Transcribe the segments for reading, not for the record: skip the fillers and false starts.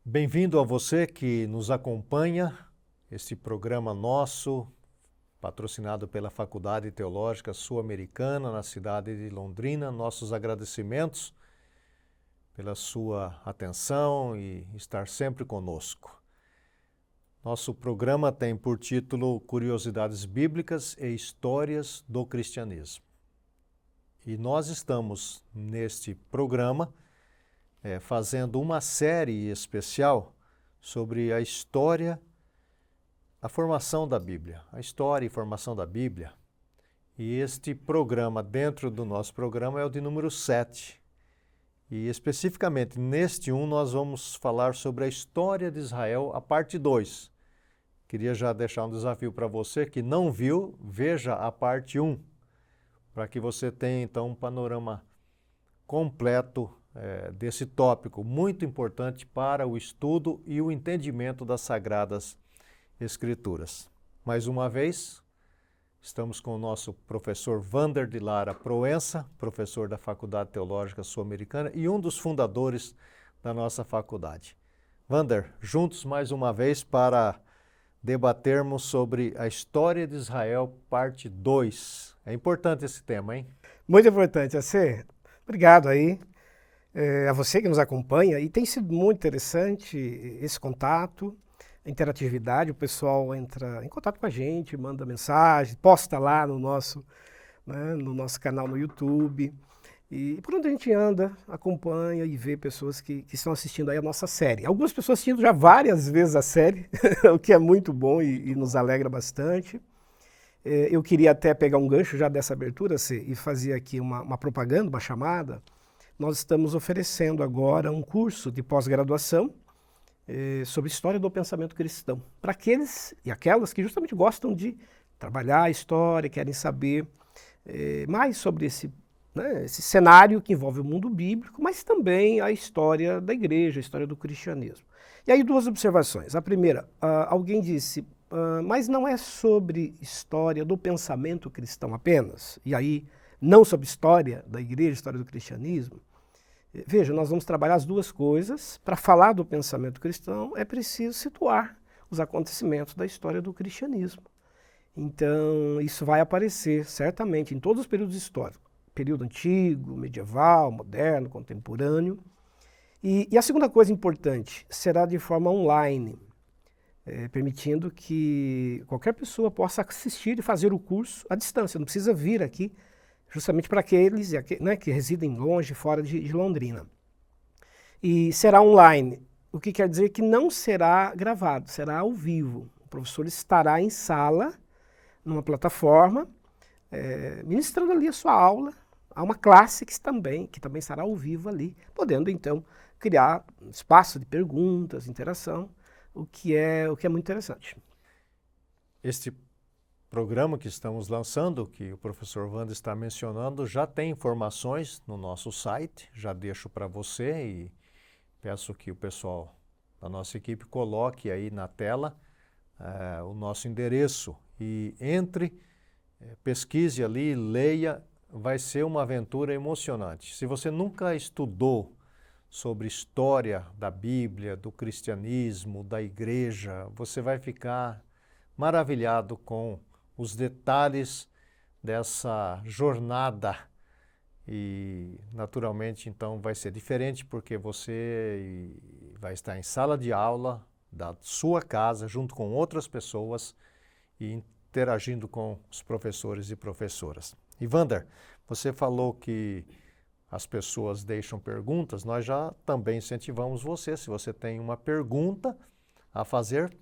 Bem-vindo a você que nos acompanha, este programa nosso, patrocinado pela Faculdade Teológica Sul-Americana, na cidade de Londrina. Nossos agradecimentos pela sua atenção e estar sempre conosco. Nosso programa tem por título Curiosidades Bíblicas e Histórias do Cristianismo. E nós estamos neste programa fazendo uma série especial sobre a história, a formação da Bíblia, a história e formação da Bíblia. E este programa, dentro do nosso programa, é o de número 7. E especificamente neste 1 nós vamos falar sobre a história de Israel, a parte 2. Queria já deixar um desafio para você que não viu, veja a parte 1, para que você tenha então um panorama completo desse tópico, muito importante para o estudo e o entendimento das Sagradas Escrituras. Mais uma vez, estamos com o nosso professor Wander de Lara Proença, professor da Faculdade Teológica Sul-Americana e um dos fundadores da nossa faculdade. Wander, juntos mais uma vez para debatermos sobre a história de Israel, parte 2. É importante esse tema, hein? Muito importante, AC. Obrigado aí a você que nos acompanha. E tem sido muito interessante esse contato, a interatividade. O pessoal entra em contato com a gente, manda mensagem, posta lá no nosso canal no YouTube. E por onde a gente anda, acompanha e vê pessoas que estão assistindo aí a nossa série. Algumas pessoas assistindo já várias vezes a série, o que é muito bom e nos alegra bastante. Eu queria até pegar um gancho já dessa abertura e fazer aqui uma propaganda, uma chamada. Nós estamos oferecendo agora um curso de pós-graduação sobre história do pensamento cristão, para aqueles e aquelas que justamente gostam de trabalhar a história, querem saber mais sobre esse cenário que envolve o mundo bíblico, mas também a história da igreja, a história do cristianismo. E aí duas observações. A primeira, alguém disse, mas não é sobre história do pensamento cristão apenas, e aí não sobre história da igreja, história do cristianismo. Veja, nós vamos trabalhar as duas coisas. Para falar do pensamento cristão, é preciso situar os acontecimentos da história do cristianismo. Então, isso vai aparecer certamente em todos os períodos históricos. Período antigo, medieval, moderno, contemporâneo. E a segunda coisa importante, será de forma online, permitindo que qualquer pessoa possa assistir e fazer o curso à distância, não precisa vir aqui, justamente para aqueles que residem longe, fora de Londrina. E será online, o que quer dizer que não será gravado, será ao vivo. O professor estará em sala, numa plataforma, ministrando ali a sua aula. Há uma classe que também estará ao vivo ali, podendo então criar um espaço de perguntas, interação, o que é muito interessante. Este programa que estamos lançando, que o professor Wander está mencionando, já tem informações no nosso site, já deixo para você e peço que o pessoal da nossa equipe coloque aí na tela o nosso endereço e entre, pesquise ali, leia, vai ser uma aventura emocionante. Se você nunca estudou sobre história da Bíblia, do cristianismo, da igreja, você vai ficar maravilhado com os detalhes dessa jornada e, naturalmente, então vai ser diferente porque você vai estar em sala de aula da sua casa, junto com outras pessoas e interagindo com os professores e professoras. E Wander, você falou que as pessoas deixam perguntas, nós já também incentivamos você, se você tem uma pergunta a fazer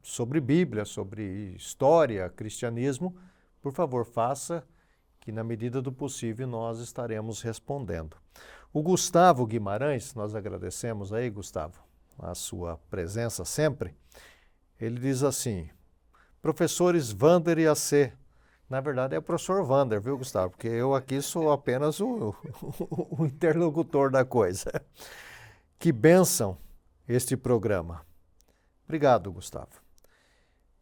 sobre Bíblia, sobre história, cristianismo, por favor, faça, que na medida do possível nós estaremos respondendo. O Gustavo Guimarães, nós agradecemos aí, Gustavo, a sua presença sempre, ele diz assim, professores Wander e AC, na verdade é o professor Wander, viu, Gustavo? Porque eu aqui sou apenas o interlocutor da coisa. Que bênção este programa. Obrigado, Gustavo.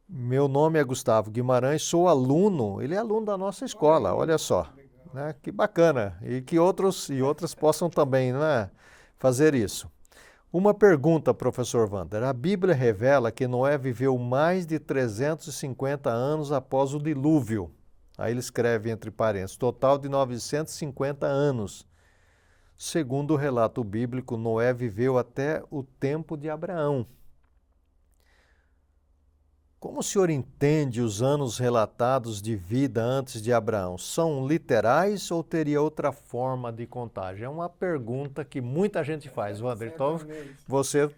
Meu nome é Gustavo Guimarães, sou aluno, ele é aluno da nossa escola, olha só, né? Que bacana, e que outros e outras possam também, não é, fazer isso. Uma pergunta, professor Wander. A Bíblia revela que Noé viveu mais de 350 anos após o dilúvio. Aí ele escreve entre parênteses, total de 950 anos. Segundo o relato bíblico, Noé viveu até o tempo de Abraão. Como o senhor entende os anos relatados de vida antes de Abraão? São literais ou teria outra forma de contagem? É uma pergunta que muita gente faz, Wander. Então, você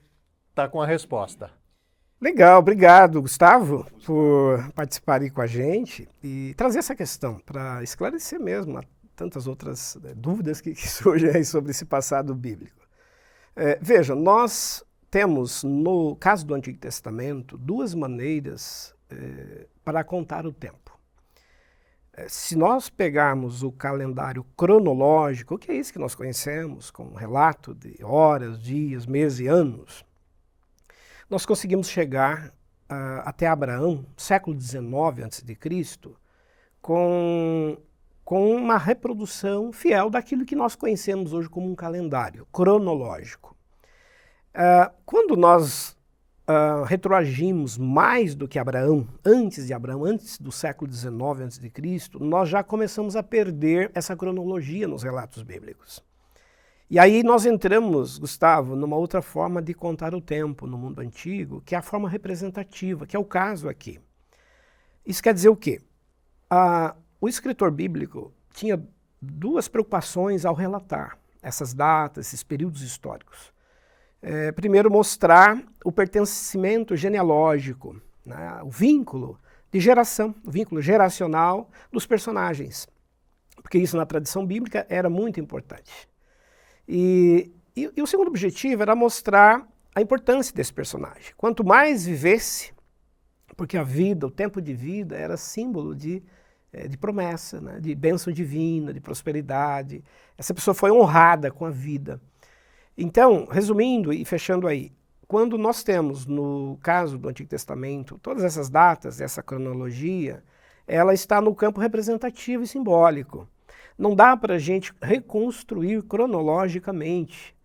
está com a resposta. Legal, obrigado, Gustavo, por participar aí com a gente e trazer essa questão para esclarecer mesmo tantas outras dúvidas que surgem aí sobre esse passado bíblico. Veja, nós temos, no caso do Antigo Testamento, duas maneiras para contar o tempo. Se nós pegarmos o calendário cronológico, que é isso que nós conhecemos, com relato de horas, dias, meses e anos, nós conseguimos chegar até Abraão, século XIX a.C., com uma reprodução fiel daquilo que nós conhecemos hoje como um calendário cronológico. Quando nós retroagimos mais do que Abraão, antes do século XIX a.C., nós já começamos a perder essa cronologia nos relatos bíblicos. E aí nós entramos, Gustavo, numa outra forma de contar o tempo no mundo antigo, que é a forma representativa, que é o caso aqui. Isso quer dizer o quê? O escritor bíblico tinha duas preocupações ao relatar essas datas, esses períodos históricos. Primeiro, mostrar o pertencimento genealógico, né, o vínculo de geração, o vínculo geracional dos personagens, porque isso na tradição bíblica era muito importante. E o segundo objetivo era mostrar a importância desse personagem. Quanto mais vivesse, porque a vida, o tempo de vida era símbolo de promessa, né, de bênção divina, de prosperidade. Essa pessoa foi honrada com a vida. Então, resumindo e fechando aí, quando nós temos, no caso do Antigo Testamento, todas essas datas, essa cronologia, ela está no campo representativo e simbólico. Não dá para a gente reconstruir cronologicamente,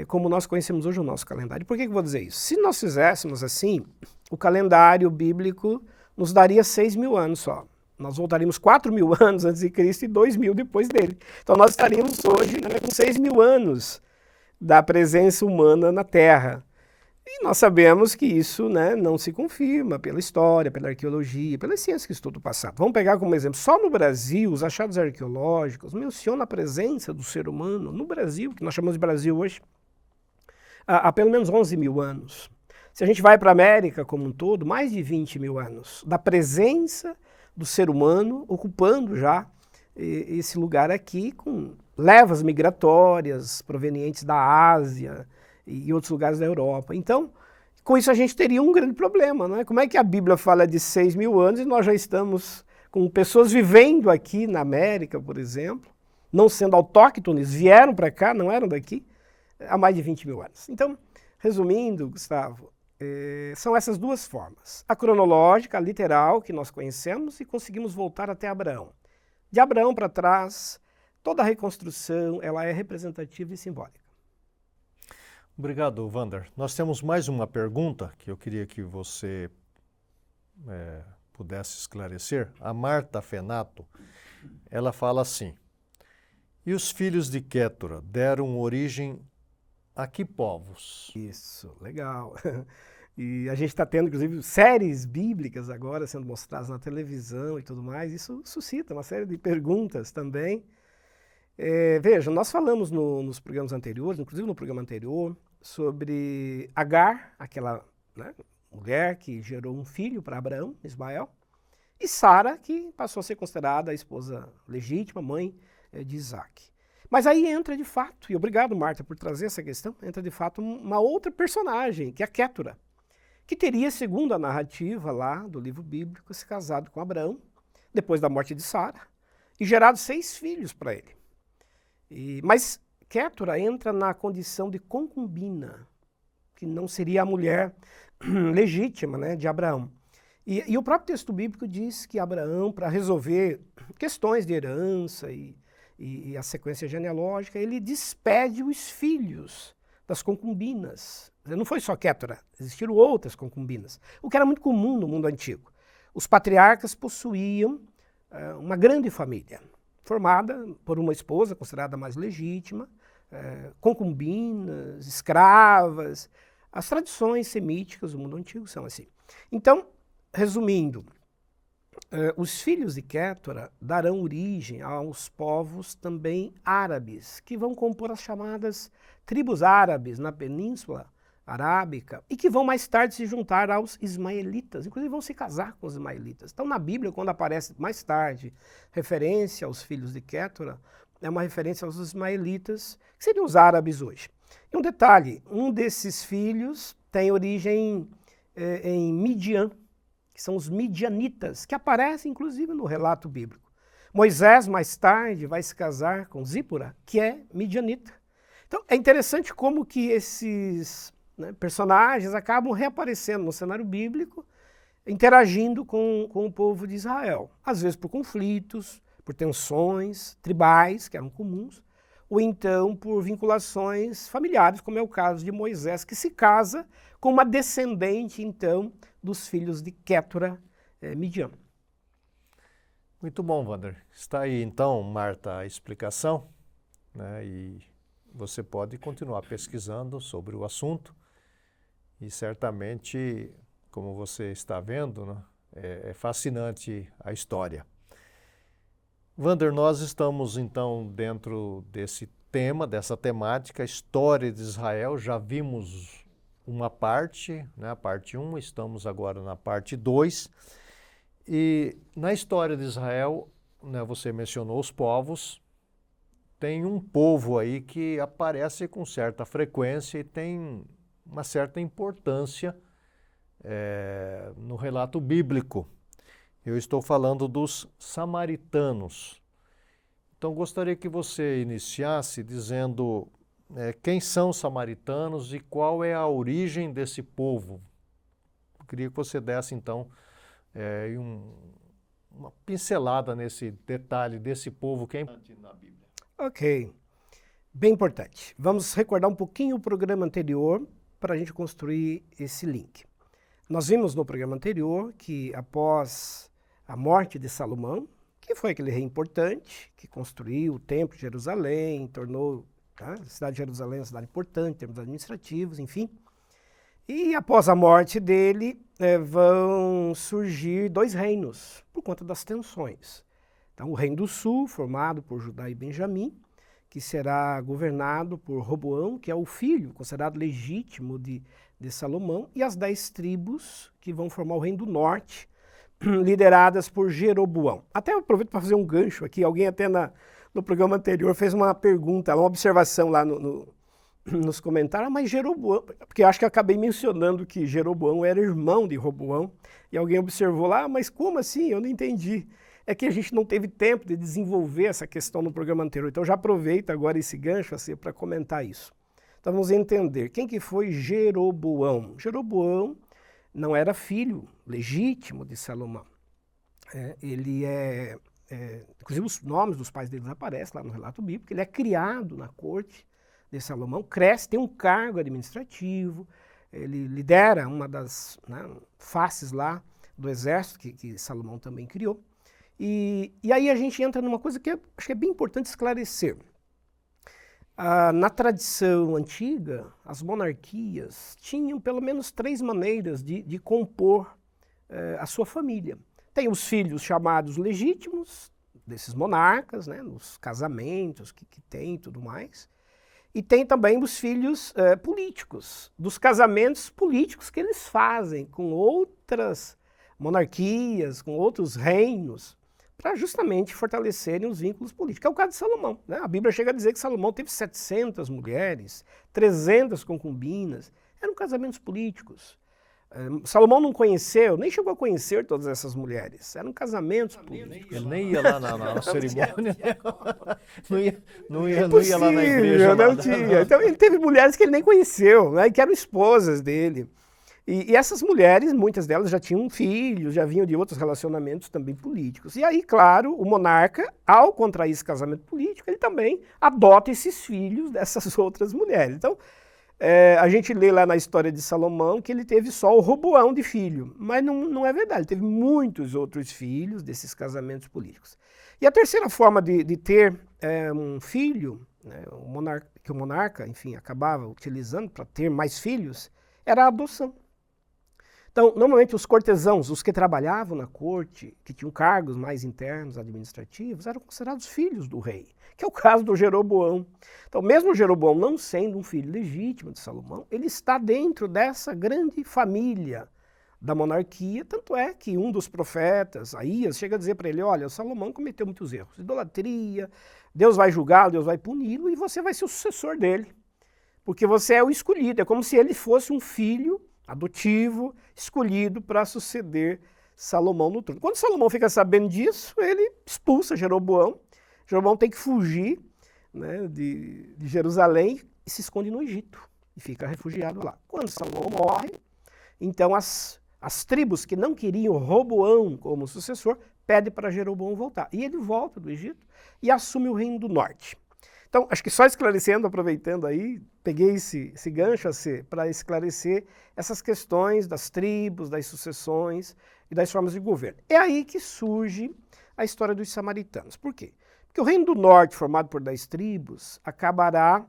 como nós conhecemos hoje o nosso calendário. Por que eu vou dizer isso? Se nós fizéssemos assim, o calendário bíblico nos daria 6.000 anos só. Nós voltaríamos 4.000 anos antes de Cristo e 2.000 depois dele. Então nós estaríamos hoje com 6.000 anos da presença humana na Terra. E nós sabemos que isso, né, não se confirma pela história, pela arqueologia, pelas ciências que estudam o passado. Vamos pegar como exemplo, só no Brasil, os achados arqueológicos mencionam a presença do ser humano no Brasil, que nós chamamos de Brasil hoje, há pelo menos 11.000 anos. Se a gente vai para a América como um todo, mais de 20.000 anos da presença do ser humano ocupando já esse lugar aqui com levas migratórias provenientes da Ásia e outros lugares da Europa. Então, com isso a gente teria um grande problema, não é? Como é que a Bíblia fala de 6.000 anos e nós já estamos com pessoas vivendo aqui na América, por exemplo, não sendo autóctones, vieram para cá, não eram daqui, há mais de 20.000 anos. Então, resumindo, Gustavo, são essas duas formas. A cronológica, a literal, que nós conhecemos e conseguimos voltar até Abraão. De Abraão para trás, toda a reconstrução ela é representativa e simbólica. Obrigado, Wander. Nós temos mais uma pergunta que eu queria que você pudesse esclarecer. A Marta Fenato, ela fala assim: e os filhos de Quétura deram origem a que povos? Isso, legal. E a gente está tendo, inclusive, séries bíblicas agora sendo mostradas na televisão e tudo mais. Isso suscita uma série de perguntas também. Veja, nós falamos nos programas anteriores, inclusive no programa anterior, sobre Agar, aquela mulher que gerou um filho para Abraão, Ismael, e Sara, que passou a ser considerada a esposa legítima, mãe de Isaac. Mas aí entra de fato, e obrigado, Marta, por trazer essa questão, entra de fato uma outra personagem, que é a Quétura, que teria, segundo a narrativa lá do livro bíblico, se casado com Abraão, depois da morte de Sara, e gerado 6 filhos para ele. Mas Quétura entra na condição de concubina, que não seria a mulher legítima, né, de Abraão. E o próprio texto bíblico diz que Abraão, para resolver questões de herança e a sequência genealógica, ele despede os filhos das concubinas. Não foi só Quétura, existiram outras concubinas, o que era muito comum no mundo antigo. Os patriarcas possuíam uma grande família, formada por uma esposa considerada mais legítima, concubinas, escravas. As tradições semíticas do mundo antigo são assim. Então, resumindo, os filhos de Quétura darão origem aos povos também árabes, que vão compor as chamadas tribos árabes na Península Arábica e que vão mais tarde se juntar aos ismaelitas, inclusive vão se casar com os ismaelitas. Então, na Bíblia, quando aparece mais tarde referência aos filhos de Quétura, é uma referência aos ismaelitas, que seriam os árabes hoje. E um detalhe, um desses filhos tem origem em Midian, que são os midianitas, que aparecem inclusive no relato bíblico. Moisés, mais tarde, vai se casar com Zípora, que é midianita. Então, é interessante como que esses personagens acabam reaparecendo no cenário bíblico, interagindo com o povo de Israel. Às vezes por conflitos, por tensões tribais, que eram comuns, ou então por vinculações familiares, como é o caso de Moisés, que se casa com uma descendente, então, dos filhos de Quétura, Midian. Muito bom, Wander. Está aí, então, Marta, a explicação, né? E você pode continuar pesquisando sobre o assunto e certamente, como você está vendo, né, é fascinante a história. Wander, nós estamos então dentro desse tema, dessa temática, história de Israel. Já vimos uma parte, né, a parte 1, estamos agora na parte 2. E na história de Israel, né, você mencionou os povos, tem um povo aí que aparece com certa frequência e tem uma certa importância no relato bíblico. Eu estou falando dos samaritanos. Então, gostaria que você iniciasse dizendo quem são os samaritanos e qual é a origem desse povo. Eu queria que você desse, então, uma pincelada nesse detalhe desse povo que é importante na Bíblia. Ok, bem importante. Vamos recordar um pouquinho o programa anterior para a gente construir esse link. Nós vimos no programa anterior que após a morte de Salomão, que foi aquele rei importante, que construiu o templo de Jerusalém, tornou a cidade de Jerusalém uma cidade importante em termos administrativos, enfim. E após a morte dele, vão surgir dois reinos, por conta das tensões. Então, o reino do sul, formado por Judá e Benjamim, que será governado por Roboão, que é o filho considerado legítimo de Salomão, e as 10 tribos que vão formar o reino do norte, lideradas por Jeroboão. Até eu aproveito para fazer um gancho aqui, alguém até no programa anterior fez uma pergunta, uma observação lá nos comentários, mas Jeroboão, porque eu acho que eu acabei mencionando que Jeroboão era irmão de Roboão, e alguém observou lá, mas como assim? Eu não entendi. É que a gente não teve tempo de desenvolver essa questão no programa anterior, então já aproveito agora esse gancho assim, para comentar isso. Então vamos entender, quem que foi Jeroboão? Jeroboão não era filho legítimo de Salomão. Ele inclusive os nomes dos pais dele aparecem lá no relato bíblico, ele é criado na corte de Salomão, cresce, tem um cargo administrativo, ele lidera uma das faces lá do exército que Salomão também criou. E aí a gente entra numa coisa que acho que é bem importante esclarecer. Na tradição antiga, as monarquias tinham pelo menos 3 maneiras de compor a sua família. Tem os filhos chamados legítimos, desses monarcas, nos casamentos que tem e tudo mais. E tem também os filhos políticos, dos casamentos políticos que eles fazem com outras monarquias, com outros reinos, para justamente fortalecerem os vínculos políticos. É o caso de Salomão. A Bíblia chega a dizer que Salomão teve 700 mulheres, 300 concubinas, eram casamentos políticos. Salomão não conheceu, nem chegou a conhecer todas essas mulheres, eram casamentos políticos. Ele nem ia lá na cerimônia, não ia lá na igreja. Não tinha. Então ele teve mulheres que ele nem conheceu, que eram esposas dele. E essas mulheres, muitas delas já tinham filhos, já vinham de outros relacionamentos também políticos. E aí, claro, o monarca, ao contrair esse casamento político, ele também adota esses filhos dessas outras mulheres. Então, A gente lê lá na história de Salomão que ele teve só o Roboão de filho, mas não é verdade, ele teve muitos outros filhos desses casamentos políticos. E a terceira forma de ter um filho, né, que o monarca, enfim, acabava utilizando para ter mais filhos, era a adoção. Então, normalmente os cortesãos, os que trabalhavam na corte, que tinham cargos mais internos, administrativos, eram considerados filhos do rei, que é o caso do Jeroboão. Então, mesmo Jeroboão não sendo um filho legítimo de Salomão, ele está dentro dessa grande família da monarquia, tanto é que um dos profetas, Aías, chega a dizer para ele, olha, Salomão cometeu muitos erros, idolatria, Deus vai julgá-lo, Deus vai puni-lo e você vai ser o sucessor dele, porque você é o escolhido, é como se ele fosse um filho adotivo, escolhido para suceder Salomão no trono. Quando Salomão fica sabendo disso, ele expulsa Jeroboão. Jeroboão tem que fugir, né, de Jerusalém e se esconde no Egito e fica refugiado lá. Quando Salomão morre, então as tribos que não queriam Roboão como sucessor pedem para Jeroboão voltar. E ele volta do Egito e assume o reino do norte. Então, acho que só esclarecendo, aproveitando aí, peguei esse gancho para esclarecer essas questões das tribos, das sucessões e das formas de governo. É aí que surge a história dos samaritanos. Por quê? Porque o reino do norte, formado por 10 tribos, acabará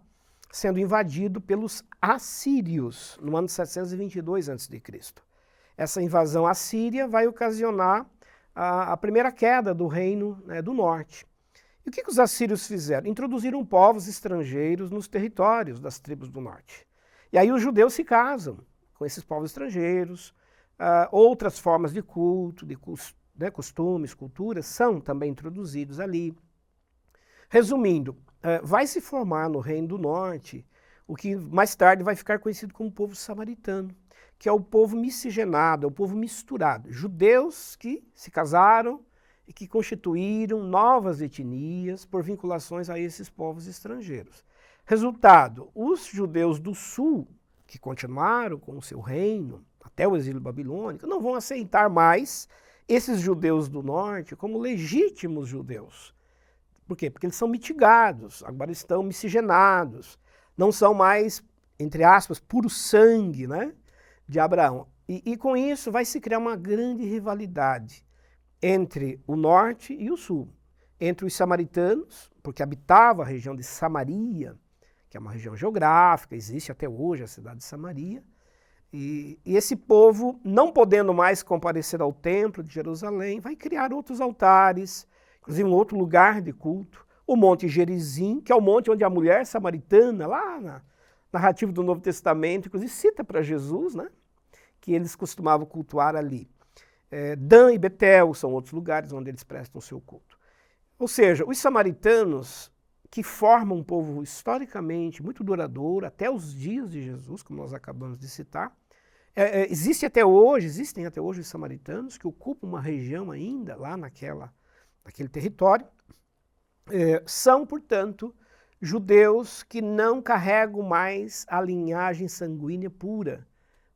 sendo invadido pelos assírios no ano 722 a.C. Essa invasão assíria vai ocasionar a primeira queda do reino, né, do norte. E o que os assírios fizeram? Introduziram povos estrangeiros nos territórios das tribos do norte. E aí os judeus se casam com esses povos estrangeiros, outras formas de culto, né, costumes, culturas, são também introduzidos ali. Resumindo, vai se formar no Reino do Norte o que mais tarde vai ficar conhecido como povo samaritano, que é o povo miscigenado, é o povo misturado. Judeus que se casaram e que constituíram novas etnias por vinculações a esses povos estrangeiros. Resultado, os judeus do sul, que continuaram com o seu reino até o exílio babilônico, não vão aceitar mais esses judeus do norte como legítimos judeus. Por quê? Porque eles são mitigados, agora estão miscigenados, não são mais, entre aspas, puro sangue, né, de Abraão. E com isso vai se criar uma grande rivalidade entre o norte e o sul, entre os samaritanos, porque habitava a região de Samaria, que é uma região geográfica, existe até hoje a cidade de Samaria, e esse povo, não podendo mais comparecer ao templo de Jerusalém, vai criar outros altares, inclusive um outro lugar de culto, o Monte Gerizim, que é o monte onde a mulher samaritana, lá na narrativa do Novo Testamento, inclusive cita para Jesus, né, que eles costumavam cultuar ali. Dan e Betel são outros lugares onde eles prestam seu culto. Ou seja, os samaritanos, que formam um povo historicamente muito duradouro, até os dias de Jesus, como nós acabamos de citar, existem até hoje os samaritanos que ocupam uma região ainda lá naquele território, são, portanto, judeus que não carregam mais a linhagem sanguínea pura,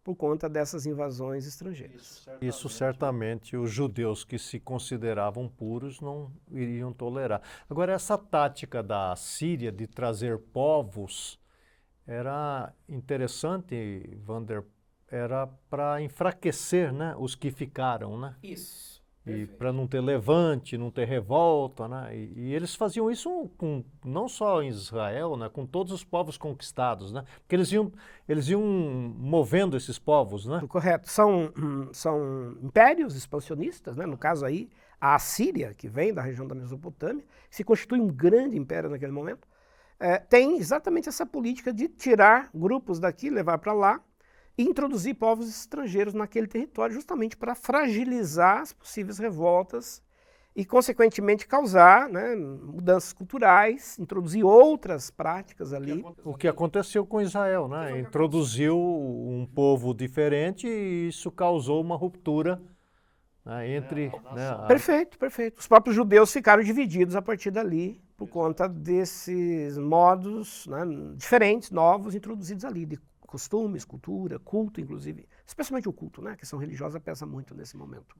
por conta dessas invasões estrangeiras. Isso certamente os judeus que se consideravam puros não iriam tolerar. Agora, essa tática da Síria de trazer povos era interessante, Wander, era para enfraquecer, né, os que ficaram, né? Isso. E para não ter levante, não ter revolta, né? E eles faziam isso não só em Israel, né? Com todos os povos conquistados, né? Porque eles iam movendo esses povos, né? Correto. São impérios expansionistas, né? No caso aí, a Assíria, que vem da região da Mesopotâmia, se constitui um grande império naquele momento, tem exatamente essa política de tirar grupos daqui, levar para lá, e introduzir povos estrangeiros naquele território justamente para fragilizar as possíveis revoltas e, consequentemente, causar, né, mudanças culturais, introduzir outras práticas ali. O que aconteceu com Israel, né? Introduziu um povo diferente e isso causou uma ruptura, né, entre... Né, Perfeito, perfeito. Os próprios judeus ficaram divididos a partir dali por conta desses modos, né, diferentes, novos, introduzidos ali, de costumes, cultura, culto, inclusive, especialmente o culto, né? A questão religiosa pesa muito nesse momento.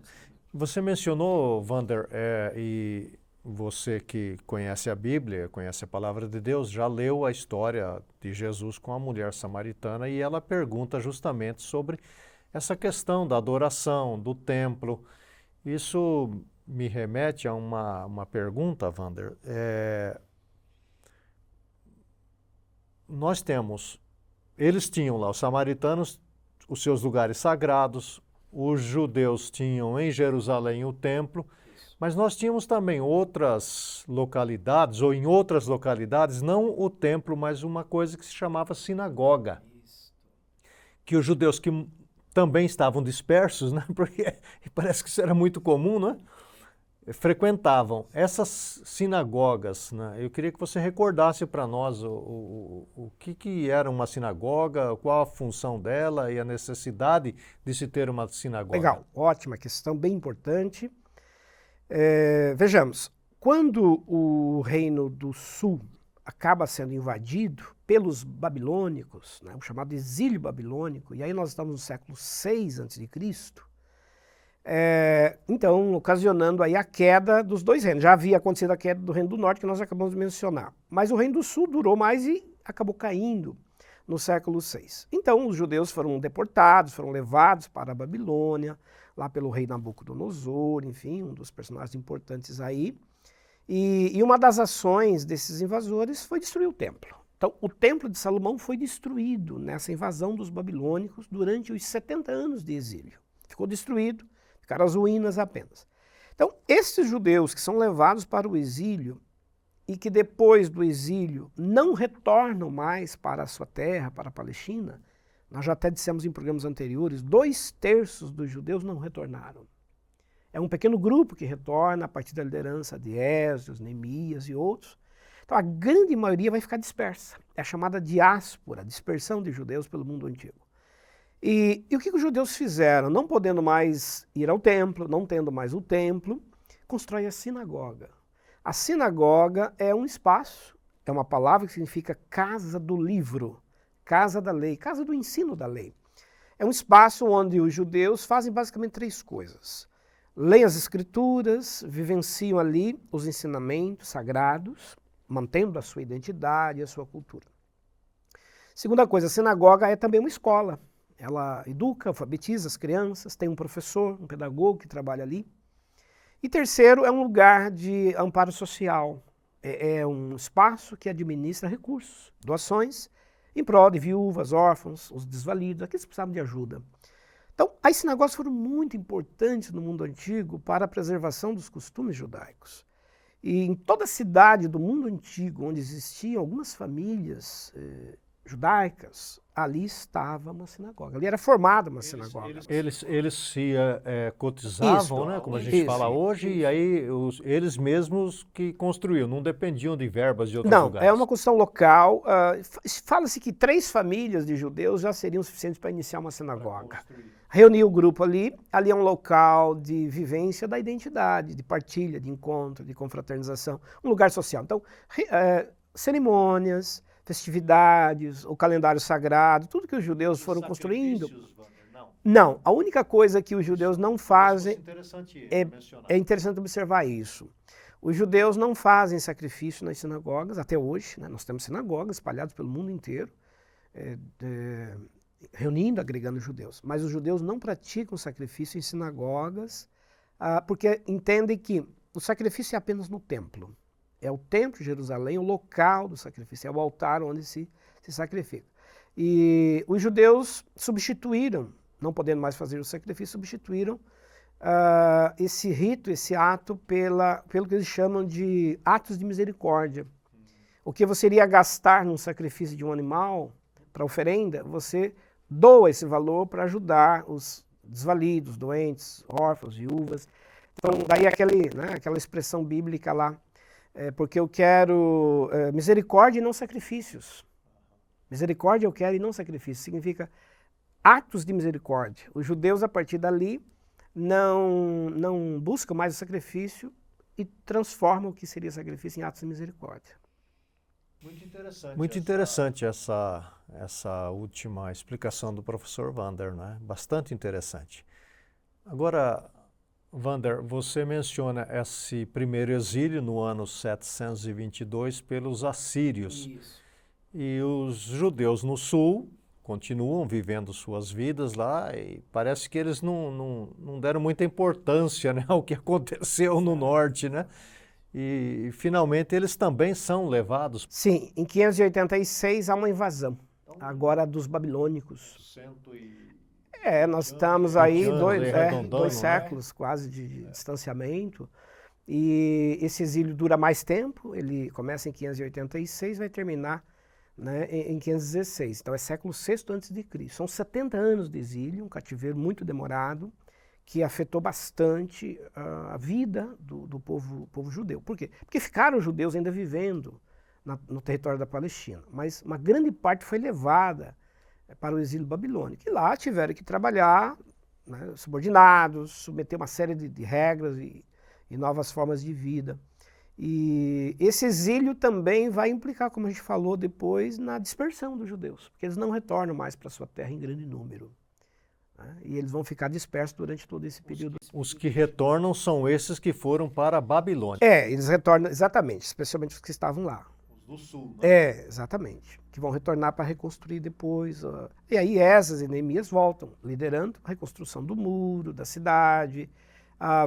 Você mencionou, Wander, e você que conhece a Bíblia, conhece a palavra de Deus, já leu a história de Jesus com a mulher samaritana e ela pergunta justamente sobre essa questão da adoração, do templo. Isso me remete a uma pergunta, Wander. Eles tinham lá, os samaritanos, os seus lugares sagrados, os judeus tinham em Jerusalém o templo, mas nós tínhamos também outras localidades, ou em outras localidades, não o templo, mas uma coisa que se chamava sinagoga. Que os judeus que também estavam dispersos, né, porque parece que isso era muito comum, né, frequentavam essas sinagogas, né? Eu queria que você recordasse para nós o que era uma sinagoga, qual a função dela e a necessidade de se ter uma sinagoga. Legal, ótima questão, bem importante. Vejamos, quando o Reino do Sul acaba sendo invadido pelos babilônicos, né, o chamado exílio babilônico, e aí nós estamos no século VI a.C., então ocasionando aí a queda dos dois reinos. Já havia acontecido a queda do Reino do Norte, que nós acabamos de mencionar, mas o Reino do Sul durou mais e acabou caindo no século VI. Então os judeus foram deportados, foram levados para a Babilônia, lá pelo rei Nabucodonosor, enfim, um dos personagens importantes aí. E uma das ações desses invasores foi destruir o templo. Então, o templo de Salomão foi destruído nessa invasão dos babilônicos durante os 70 anos de exílio. Ficou destruído, ficaram as ruínas apenas. Então, esses judeus que são levados para o exílio e que depois do exílio não retornam mais para a sua terra, para a Palestina, nós já até dissemos em programas anteriores, 2/3 dos judeus não retornaram. É um pequeno grupo que retorna a partir da liderança de Esdras, Neemias e outros. Então a grande maioria vai ficar dispersa. É a chamada diáspora, dispersão de judeus pelo mundo antigo. E o que os judeus fizeram? Não podendo mais ir ao templo, não tendo mais o templo, constrói a sinagoga. A sinagoga é um espaço, é uma palavra que significa casa do livro, casa da lei, casa do ensino da lei. É um espaço onde os judeus fazem basicamente 3 coisas. Leem as escrituras, vivenciam ali os ensinamentos sagrados, mantendo a sua identidade e a sua cultura. Segunda coisa, a sinagoga é também uma escola. Ela educa, alfabetiza as crianças, tem um professor, um pedagogo que trabalha ali. E terceiro, é um lugar de amparo social. É um espaço que administra recursos, doações, em prol de viúvas, órfãos, os desvalidos, aqueles que precisavam de ajuda. Então, as sinagogas foram muito importantes no mundo antigo para a preservação dos costumes judaicos. E em toda cidade do mundo antigo, onde existiam algumas famílias judaicas, ali estava uma sinagoga. Ali era formada uma sinagoga. Eles se cotizavam, isso, né, como a gente fala hoje, e aí eles mesmos que construíam, não dependiam de verbas de outros lugares. Não, é uma construção local. Fala-se que 3 famílias de judeus já seriam suficientes para iniciar uma sinagoga. Reunir o grupo ali é um local de vivência da identidade, de partilha, de encontro, de confraternização, um lugar social. Então, cerimônias, festividades, o calendário sagrado, tudo que os judeus foram construindo. Não, a única coisa que os judeus não fazem, é interessante observar isso. Os judeus não fazem sacrifício nas sinagogas, até hoje, né? Nós temos sinagogas espalhadas pelo mundo inteiro, reunindo, agregando judeus. Mas os judeus não praticam sacrifício em sinagogas, porque entendem que o sacrifício é apenas no templo. É o templo de Jerusalém, o local do sacrifício, é o altar onde se sacrifica. E os judeus substituíram, não podendo mais fazer o sacrifício, substituíram esse rito, esse ato, pelo que eles chamam de atos de misericórdia. O que você iria gastar num sacrifício de um animal, para oferenda, você doa esse valor para ajudar os desvalidos, doentes, órfãos, viúvas. Então, daí aquela expressão bíblica lá, porque eu quero misericórdia e não sacrifícios. Misericórdia eu quero e não sacrifício. Significa atos de misericórdia. Os judeus, a partir dali, não buscam mais o sacrifício e transformam o que seria sacrifício em atos de misericórdia. Muito interessante essa última explicação do professor Wander, né? Bastante interessante. Agora, Wander, você menciona esse primeiro exílio no ano 722 pelos assírios. Isso. E os judeus no sul continuam vivendo suas vidas lá e parece que eles não deram muita importância, né, ao que aconteceu no norte, né? E finalmente eles também são levados. Sim, em 586 há uma invasão, agora dos babilônicos. Nós estamos aí dois séculos quase de distanciamento. E esse exílio dura mais tempo, ele começa em 586 e vai terminar, né, em 516. Então é século VI a.C. São 70 anos de exílio, um cativeiro muito demorado, que afetou bastante a vida do povo judeu. Por quê? Porque ficaram os judeus ainda vivendo no território da Palestina, mas uma grande parte foi levada para o exílio babilônico. E lá tiveram que trabalhar, né, subordinados, submeter uma série de regras e novas formas de vida. E esse exílio também vai implicar, como a gente falou depois, na dispersão dos judeus, porque eles não retornam mais para sua terra em grande número, né? E eles vão ficar dispersos durante todo esse período. Os que retornam são esses que foram para a Babilônia. Eles retornam, exatamente, especialmente os que estavam lá. Os do sul, né? Exatamente. Que vão retornar para reconstruir depois. E aí Esdras e Neemias voltam, liderando a reconstrução do muro, da cidade,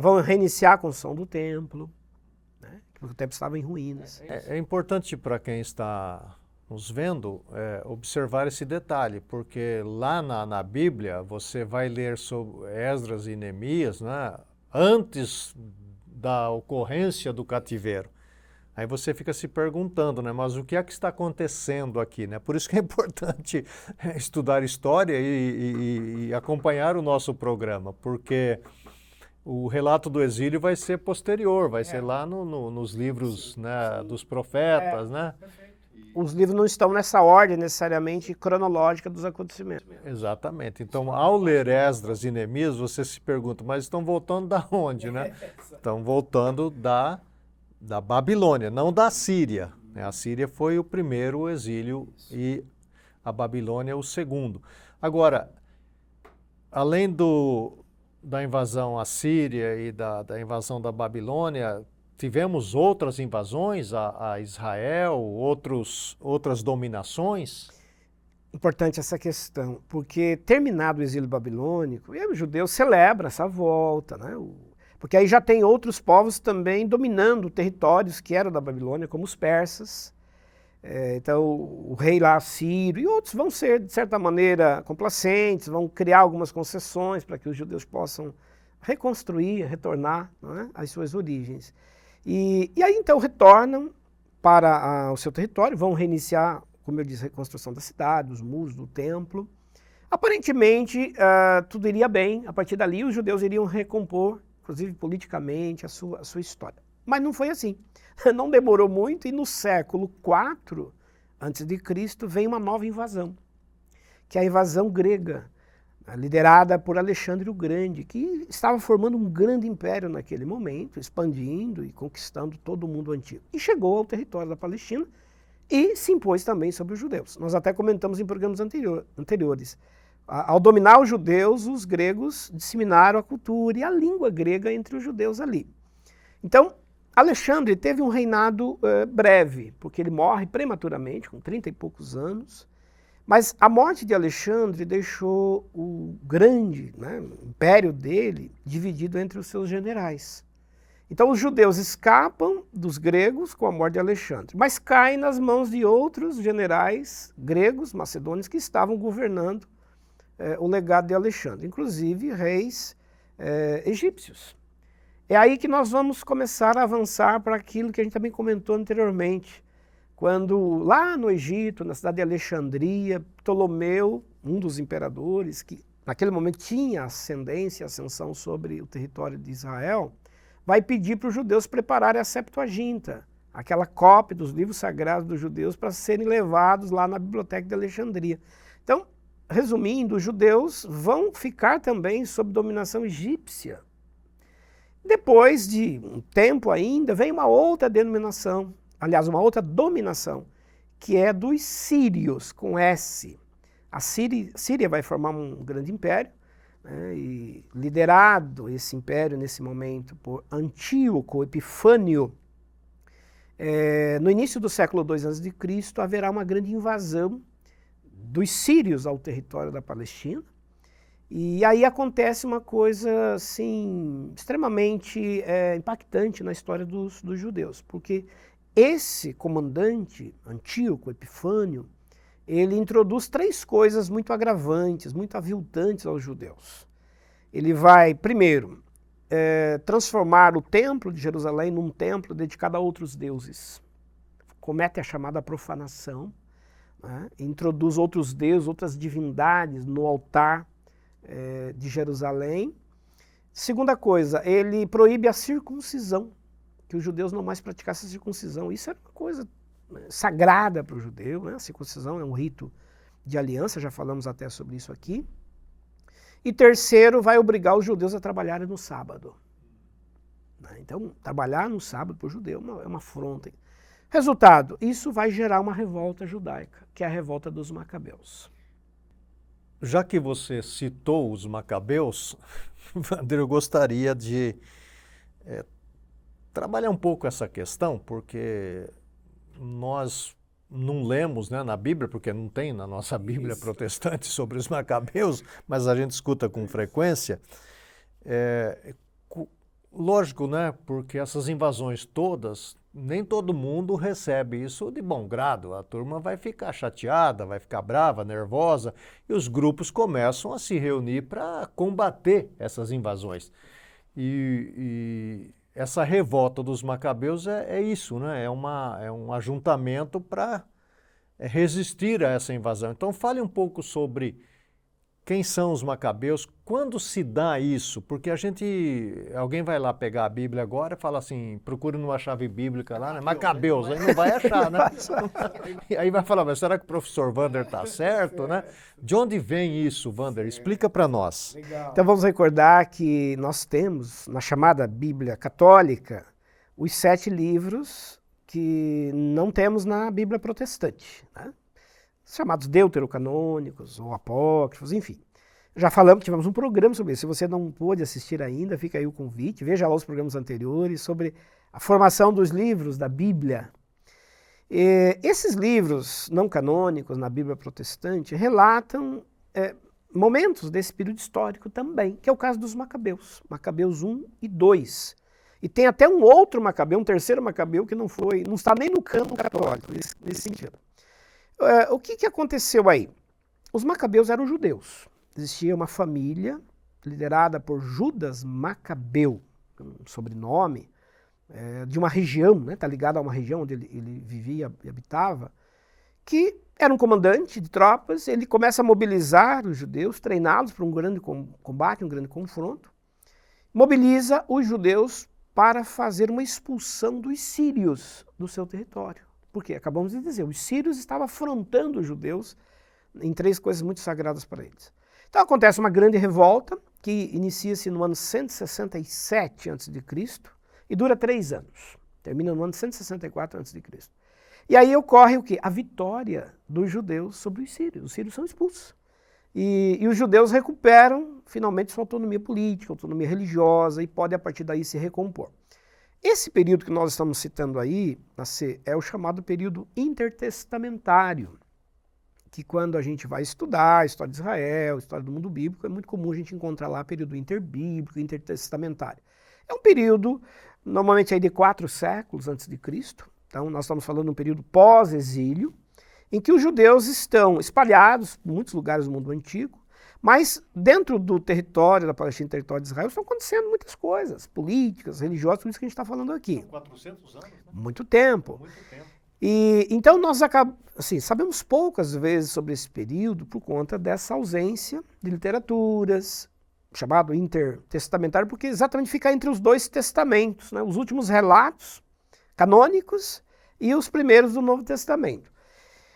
vão reiniciar a construção do templo, né? Porque o templo estava em ruínas. É importante para quem está nos vendo observar esse detalhe, porque lá na Bíblia você vai ler sobre Esdras e Neemias, né, antes da ocorrência do cativeiro. Aí você fica se perguntando, né, mas o que é que está acontecendo aqui, né? Por isso que é importante estudar história e acompanhar o nosso programa, porque o relato do exílio vai ser posterior, vai ser lá nos livros, né, dos profetas, né? Os livros não estão nessa ordem necessariamente cronológica dos acontecimentos. Exatamente. Então, ao ler Esdras e Neemias, você se pergunta, mas estão voltando da onde, né? Estão voltando da Babilônia, não da Síria. A Síria foi o primeiro exílio e a Babilônia o segundo. Agora, além da invasão assíria e da invasão da Babilônia, tivemos outras invasões a Israel, outras dominações? Importante essa questão, porque terminado o exílio babilônico, o judeu celebra essa volta, né? Porque aí já tem outros povos também dominando territórios que eram da Babilônia, como os persas. Então o rei lá sírio e outros vão ser, de certa maneira, complacentes, vão criar algumas concessões para que os judeus possam reconstruir, retornar, né, às suas origens. E aí então retornam para o seu território, vão reiniciar, como eu disse, a reconstrução da cidade, dos muros, do templo. Aparentemente tudo iria bem, a partir dali os judeus iriam recompor, inclusive politicamente, a sua história. Mas não foi assim. Não demorou muito e no século IV a.C. vem uma nova invasão, que é a invasão grega, liderada por Alexandre o Grande, que estava formando um grande império naquele momento, expandindo e conquistando todo o mundo antigo. E chegou ao território da Palestina e se impôs também sobre os judeus. Nós até comentamos em programas anteriores. Ao dominar os judeus, os gregos disseminaram a cultura e a língua grega entre os judeus ali. Então, Alexandre teve um reinado breve, porque ele morre prematuramente, com 30 e poucos anos, mas a morte de Alexandre deixou o grande, né, império dele dividido entre os seus generais. Então os judeus escapam dos gregos com a morte de Alexandre, mas caem nas mãos de outros generais gregos, macedônios, que estavam governando o legado de Alexandre, inclusive reis egípcios. É aí que nós vamos começar a avançar para aquilo que a gente também comentou anteriormente, quando lá no Egito, na cidade de Alexandria, Ptolomeu, um dos imperadores, que naquele momento tinha ascendência, ascensão sobre o território de Israel, vai pedir para os judeus prepararem a Septuaginta, aquela cópia dos livros sagrados dos judeus para serem levados lá na biblioteca de Alexandria. Então, resumindo, os judeus vão ficar também sob dominação egípcia. Depois de um tempo ainda, vem uma outra denominação, aliás, uma outra dominação, que é dos sírios, com S. A Síria vai formar um grande império, né, e liderado esse império nesse momento por Antíoco Epifânio, no início do século II a.C., haverá uma grande invasão dos sírios ao território da Palestina. E aí acontece uma coisa assim, extremamente impactante na história dos judeus, porque esse comandante, Antíoco Epifânio, ele introduz 3 coisas muito agravantes, muito aviltantes aos judeus. Ele vai, primeiro, transformar o templo de Jerusalém num templo dedicado a outros deuses. Comete a chamada profanação, né? Introduz outros deuses, outras divindades no altar de Jerusalém. Segunda coisa, ele proíbe a circuncisão, que os judeus não mais praticassem a circuncisão. Isso era uma coisa sagrada para o judeu, né? A circuncisão é um rito de aliança, já falamos até sobre isso aqui. E terceiro, vai obrigar os judeus a trabalharem no sábado. Então, trabalhar no sábado para o judeu é uma afronta. Resultado, isso vai gerar uma revolta judaica, que é a revolta dos Macabeus. Já que você citou os Macabeus, Wander, eu gostaria de trabalhar um pouco essa questão, porque nós não lemos, né, na Bíblia, porque não tem na nossa Bíblia protestante sobre os Macabeus, mas a gente escuta com frequência. Lógico, né, porque essas invasões todas, nem todo mundo recebe isso de bom grado. A turma vai ficar chateada, vai ficar brava, nervosa, e os grupos começam a se reunir para combater essas invasões. E essa revolta dos Macabeus é isso, né? É um ajuntamento para resistir a essa invasão. Então fale um pouco sobre quem são os Macabeus, quando se dá isso, porque alguém vai lá pegar a Bíblia agora e fala assim, procure numa chave bíblica lá, né? Macabeus, aí não vai achar, né? E aí vai falar, mas será que o professor Wander está certo, né? De onde vem isso, Wander? Explica para nós. Então vamos recordar que nós temos, na chamada Bíblia Católica, os 7 livros que não temos na Bíblia Protestante, né? Chamados deuterocanônicos ou apócrifos, enfim. Já falamos, tivemos um programa sobre isso. Se você não pôde assistir ainda, fica aí o convite. Veja lá os programas anteriores sobre a formação dos livros da Bíblia. Esses livros não canônicos na Bíblia protestante relatam momentos desse período histórico também, que é o caso dos Macabeus, Macabeus 1 e 2. E tem até um outro Macabeu, um terceiro Macabeu, que não está nem no cânon católico, nesse sentido. O que aconteceu aí? Os Macabeus eram judeus. Existia uma família liderada por Judas Macabeu, um sobrenome, de uma região, né? Está ligado a uma região onde ele vivia e habitava, que era um comandante de tropas. Ele começa a mobilizar os judeus, treiná-los para um grande combate, um grande confronto. Mobiliza os judeus para fazer uma expulsão dos sírios do seu território. Porque, acabamos de dizer, os sírios estavam afrontando os judeus em 3 coisas muito sagradas para eles. Então acontece uma grande revolta, que inicia-se no ano 167 a.C. e dura 3 anos. Termina no ano 164 a.C. E aí ocorre o quê? A vitória dos judeus sobre os sírios. Os sírios são expulsos. E os judeus recuperam, finalmente, sua autonomia política, autonomia religiosa, e podem, a partir daí, se recompor. Esse período que nós estamos citando aí, é o chamado período intertestamentário, que quando a gente vai estudar a história de Israel, a história do mundo bíblico, é muito comum a gente encontrar lá período interbíblico, intertestamentário. É um período, normalmente, aí de 4 séculos antes de Cristo. Então, nós estamos falando de um período pós-exílio, em que os judeus estão espalhados em muitos lugares do mundo antigo, mas dentro do território da Palestina, território de Israel, estão acontecendo muitas coisas, políticas, religiosas, tudo isso que a gente está falando aqui. São 400 anos, né? Muito tempo. Muito tempo. E então nós sabemos poucas vezes sobre esse período por conta dessa ausência de literaturas, chamado intertestamentário, porque exatamente fica entre os 2 testamentos, né? Os últimos relatos canônicos e os primeiros do Novo Testamento.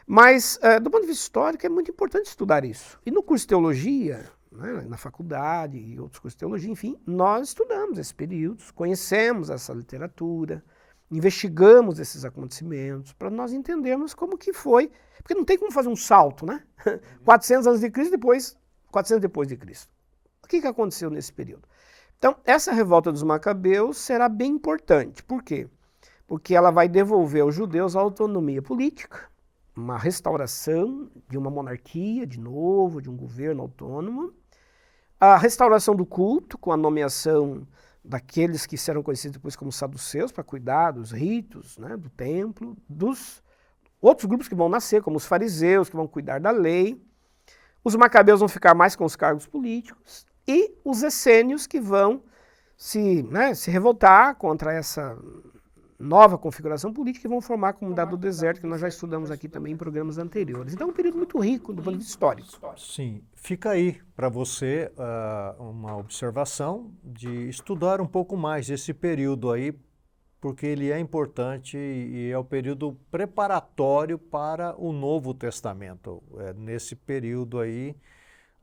Mas, do ponto de vista histórico, é muito importante estudar isso. E no curso de teologia, né, na faculdade e outros cursos de teologia, enfim, nós estudamos esses períodos, conhecemos essa literatura, investigamos esses acontecimentos para nós entendermos como que foi, porque não tem como fazer um salto, né? 400 antes de Cristo, depois 400 depois de Cristo. O que aconteceu nesse período? Então, essa revolta dos Macabeus será bem importante. Por quê? Porque ela vai devolver aos judeus a autonomia política, uma restauração de uma monarquia, de novo, de um governo autônomo, a restauração do culto, com a nomeação daqueles que serão conhecidos depois como saduceus, para cuidar dos ritos, né, do templo, dos outros grupos que vão nascer, como os fariseus, que vão cuidar da lei. Os macabeus vão ficar mais com os cargos políticos, e os essênios que vão se revoltar contra essa nova configuração política e vão formar a comunidade do deserto, que nós já estudamos aqui também em programas anteriores. Então é um período muito rico do ponto de vista histórico. Sim, fica aí para você uma observação de estudar um pouco mais esse período aí, porque ele é importante e é o período preparatório para o Novo Testamento. Nesse período aí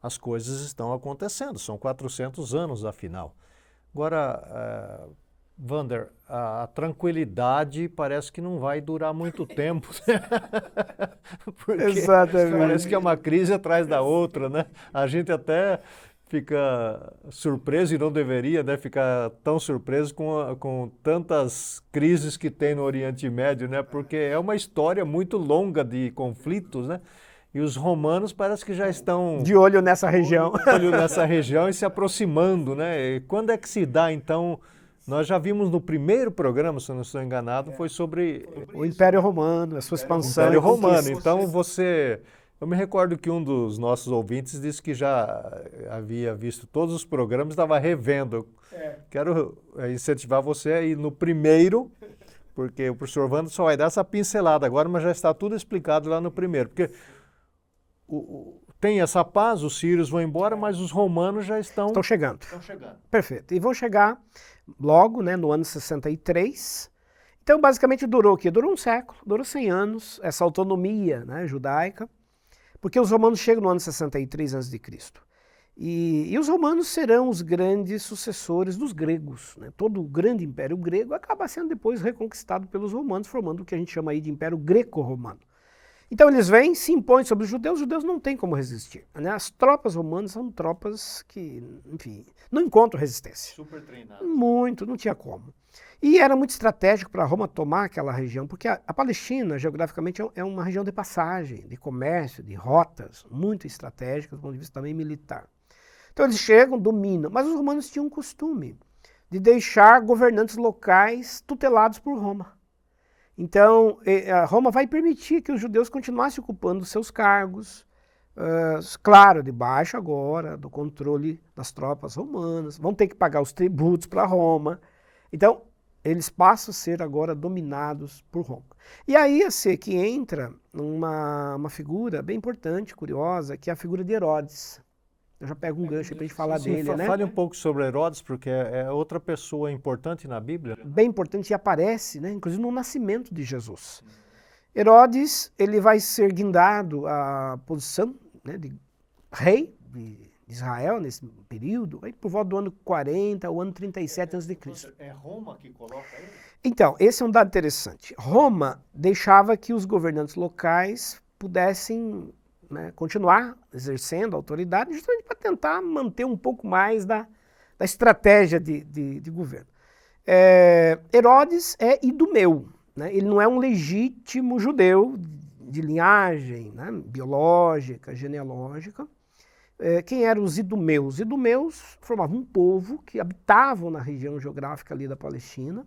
as coisas estão acontecendo, são 400 anos afinal. Agora, Wander, a tranquilidade parece que não vai durar muito tempo, porque Exatamente. parece que é uma crise atrás da outra, né? A gente até fica surpreso, e não deveria, né, ficar tão surpreso com tantas crises que tem no Oriente Médio, né? Porque é uma história muito longa de conflitos, né? E os romanos parece que já estão de olho nessa região. De olho nessa região e se aproximando, né? E quando é que se dá, então? Nós já vimos no primeiro programa, se eu não estou enganado, foi sobre o Império Romano, a sua expansão. O Império Romano. Então eu me recordo que um dos nossos ouvintes disse que já havia visto todos os programas, estava revendo. Quero incentivar você a ir no primeiro, porque o professor Wander só vai dar essa pincelada agora, mas já está tudo explicado lá no primeiro. Porque tem essa paz, os sírios vão embora, mas os romanos já estão chegando. Perfeito. E vão chegar logo, né, no ano 63. Então, basicamente, durou o quê? Durou um século, durou 100 anos, essa autonomia, né, judaica, porque os romanos chegam no ano 63 a.C. E os romanos serão os grandes sucessores dos gregos, né? Todo o grande império grego acaba sendo depois reconquistado pelos romanos, formando o que a gente chama aí de Império Greco-Romano. Então eles vêm, se impõem sobre os judeus não têm como resistir, né? As tropas romanas são tropas que, enfim, não encontram resistência. Super treinadas. Muito, não tinha como. E era muito estratégico para Roma tomar aquela região, porque a Palestina, geograficamente, é uma região de passagem, de comércio, de rotas, muito estratégica do ponto de vista também militar. Então eles chegam, dominam, mas os romanos tinham um costume de deixar governantes locais tutelados por Roma. Então, Roma vai permitir que os judeus continuassem ocupando seus cargos, claro, debaixo agora do controle das tropas romanas, vão ter que pagar os tributos para Roma. Então, eles passam a ser agora dominados por Roma. E aí que entra uma figura bem importante, curiosa, que é a figura de Herodes. Eu já pego um gancho para a gente falar dele, né? Fale um pouco sobre Herodes, porque é outra pessoa importante na Bíblia. Bem importante e aparece, né, inclusive no nascimento de Jesus. Herodes, ele vai ser guindado à posição, né, de rei de Israel nesse período, aí por volta do ano 40 ao ano 37 a.C. É Roma que coloca ele? Então, esse é um dado interessante. Roma deixava que os governantes locais pudessem, né, continuar exercendo a autoridade, justamente para tentar manter um pouco mais da estratégia de governo. Herodes é idumeu, né? Ele não é um legítimo judeu de linhagem, né, biológica, genealógica. Quem eram os idumeus? Os idumeus formavam um povo que habitavam na região geográfica ali da Palestina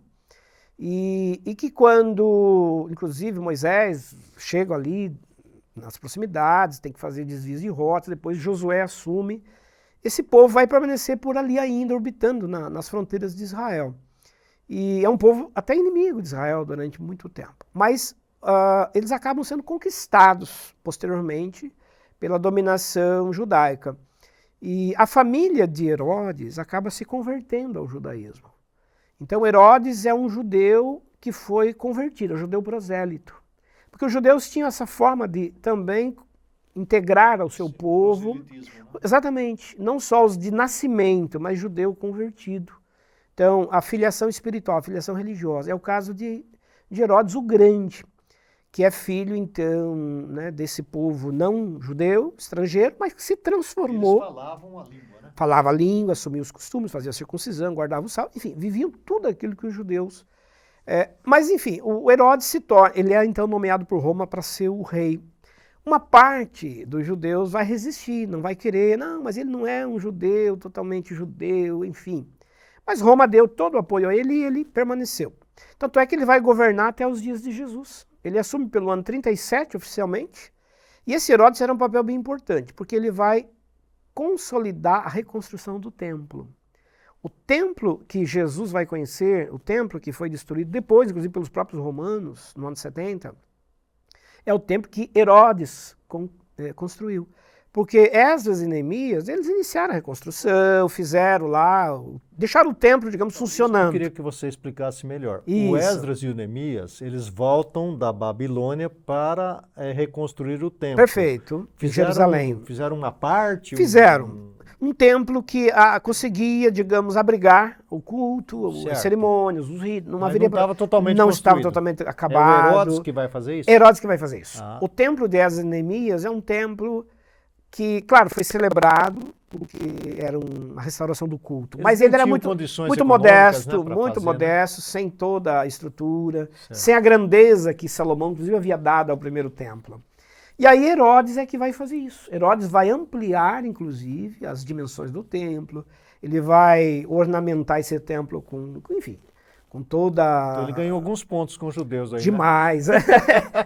e que quando, inclusive, Moisés chega ali nas proximidades, tem que fazer desvios de rotas, depois Josué assume, esse povo vai permanecer por ali ainda, orbitando nas fronteiras de Israel. E é um povo até inimigo de Israel durante muito tempo. Mas eles acabam sendo conquistados posteriormente pela dominação judaica. E a família de Herodes acaba se convertendo ao judaísmo. Então Herodes é um judeu que foi convertido, é um judeu prosélito. Porque os judeus tinham essa forma de também integrar ao seu povo, né? Exatamente, não só os de nascimento, mas judeu convertido. Então, a filiação espiritual, a filiação religiosa. É o caso de Herodes o Grande, que é filho, então, né, desse povo não judeu, estrangeiro, mas que se transformou. Eles falavam a língua, né? Falava a língua, assumia os costumes, fazia a circuncisão, guardava o sábado, enfim, viviam tudo aquilo que os judeus... mas, enfim, o Herodes se torna... Ele é, então, nomeado por Roma para ser o rei. Uma parte dos judeus vai resistir, não vai querer, não, mas ele não é um judeu, totalmente judeu, enfim. Mas Roma deu todo o apoio a ele e ele permaneceu. Tanto é que ele vai governar até os dias de Jesus. Ele assume pelo ano 37, oficialmente, e esse Herodes era um papel bem importante, porque ele vai consolidar a reconstrução do templo. O templo que Jesus vai conhecer, o templo que foi destruído depois, inclusive pelos próprios romanos, no ano 70, é o templo que Herodes construiu. Porque Esdras e Neemias, eles iniciaram a reconstrução, fizeram lá, deixaram o templo, digamos, funcionando. Eu queria que você explicasse melhor. Isso. O Esdras e o Neemias, eles voltam da Babilônia para reconstruir o templo. Perfeito, Jerusalém. Fizeram uma parte? Fizeram. Um templo que conseguia, digamos, abrigar o culto, as cerimônias, os ritos. Não estava totalmente Não construído. estava totalmente acabado. É o Herodes que vai fazer isso? Herodes que vai fazer isso. Ah. O templo de Esdras e Neemias é um templo que, claro, foi celebrado, porque era uma restauração do culto. Mas ele era muito modesto, né, muito fazer, modesto, sem toda a estrutura, certo, sem a grandeza que Salomão, inclusive, havia dado ao primeiro templo. E aí Herodes é que vai fazer isso. Herodes vai ampliar, inclusive, as dimensões do templo, ele vai ornamentar esse templo enfim, com toda... Então ele ganhou alguns pontos com os judeus aí, demais. Né?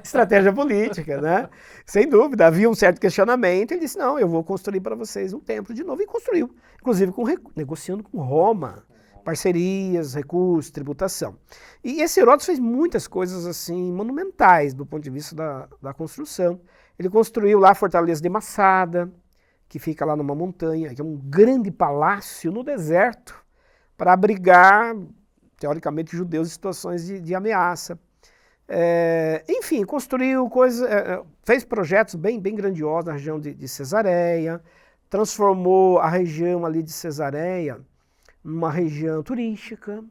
Estratégia política, né? Sem dúvida. Havia um certo questionamento. Ele disse, não, eu vou construir para vocês um templo de novo. E construiu. Inclusive negociando com Roma. Parcerias, recursos, tributação. E esse Herodes fez muitas coisas assim monumentais do ponto de vista da construção. Ele construiu lá a Fortaleza de Massada, que fica lá numa montanha, que é um grande palácio no deserto para abrigar, teoricamente, judeus em situações de ameaça. Enfim, construiu coisas, fez projetos bem grandiosos na região de Cesareia, transformou a região ali de Cesareia numa região turística,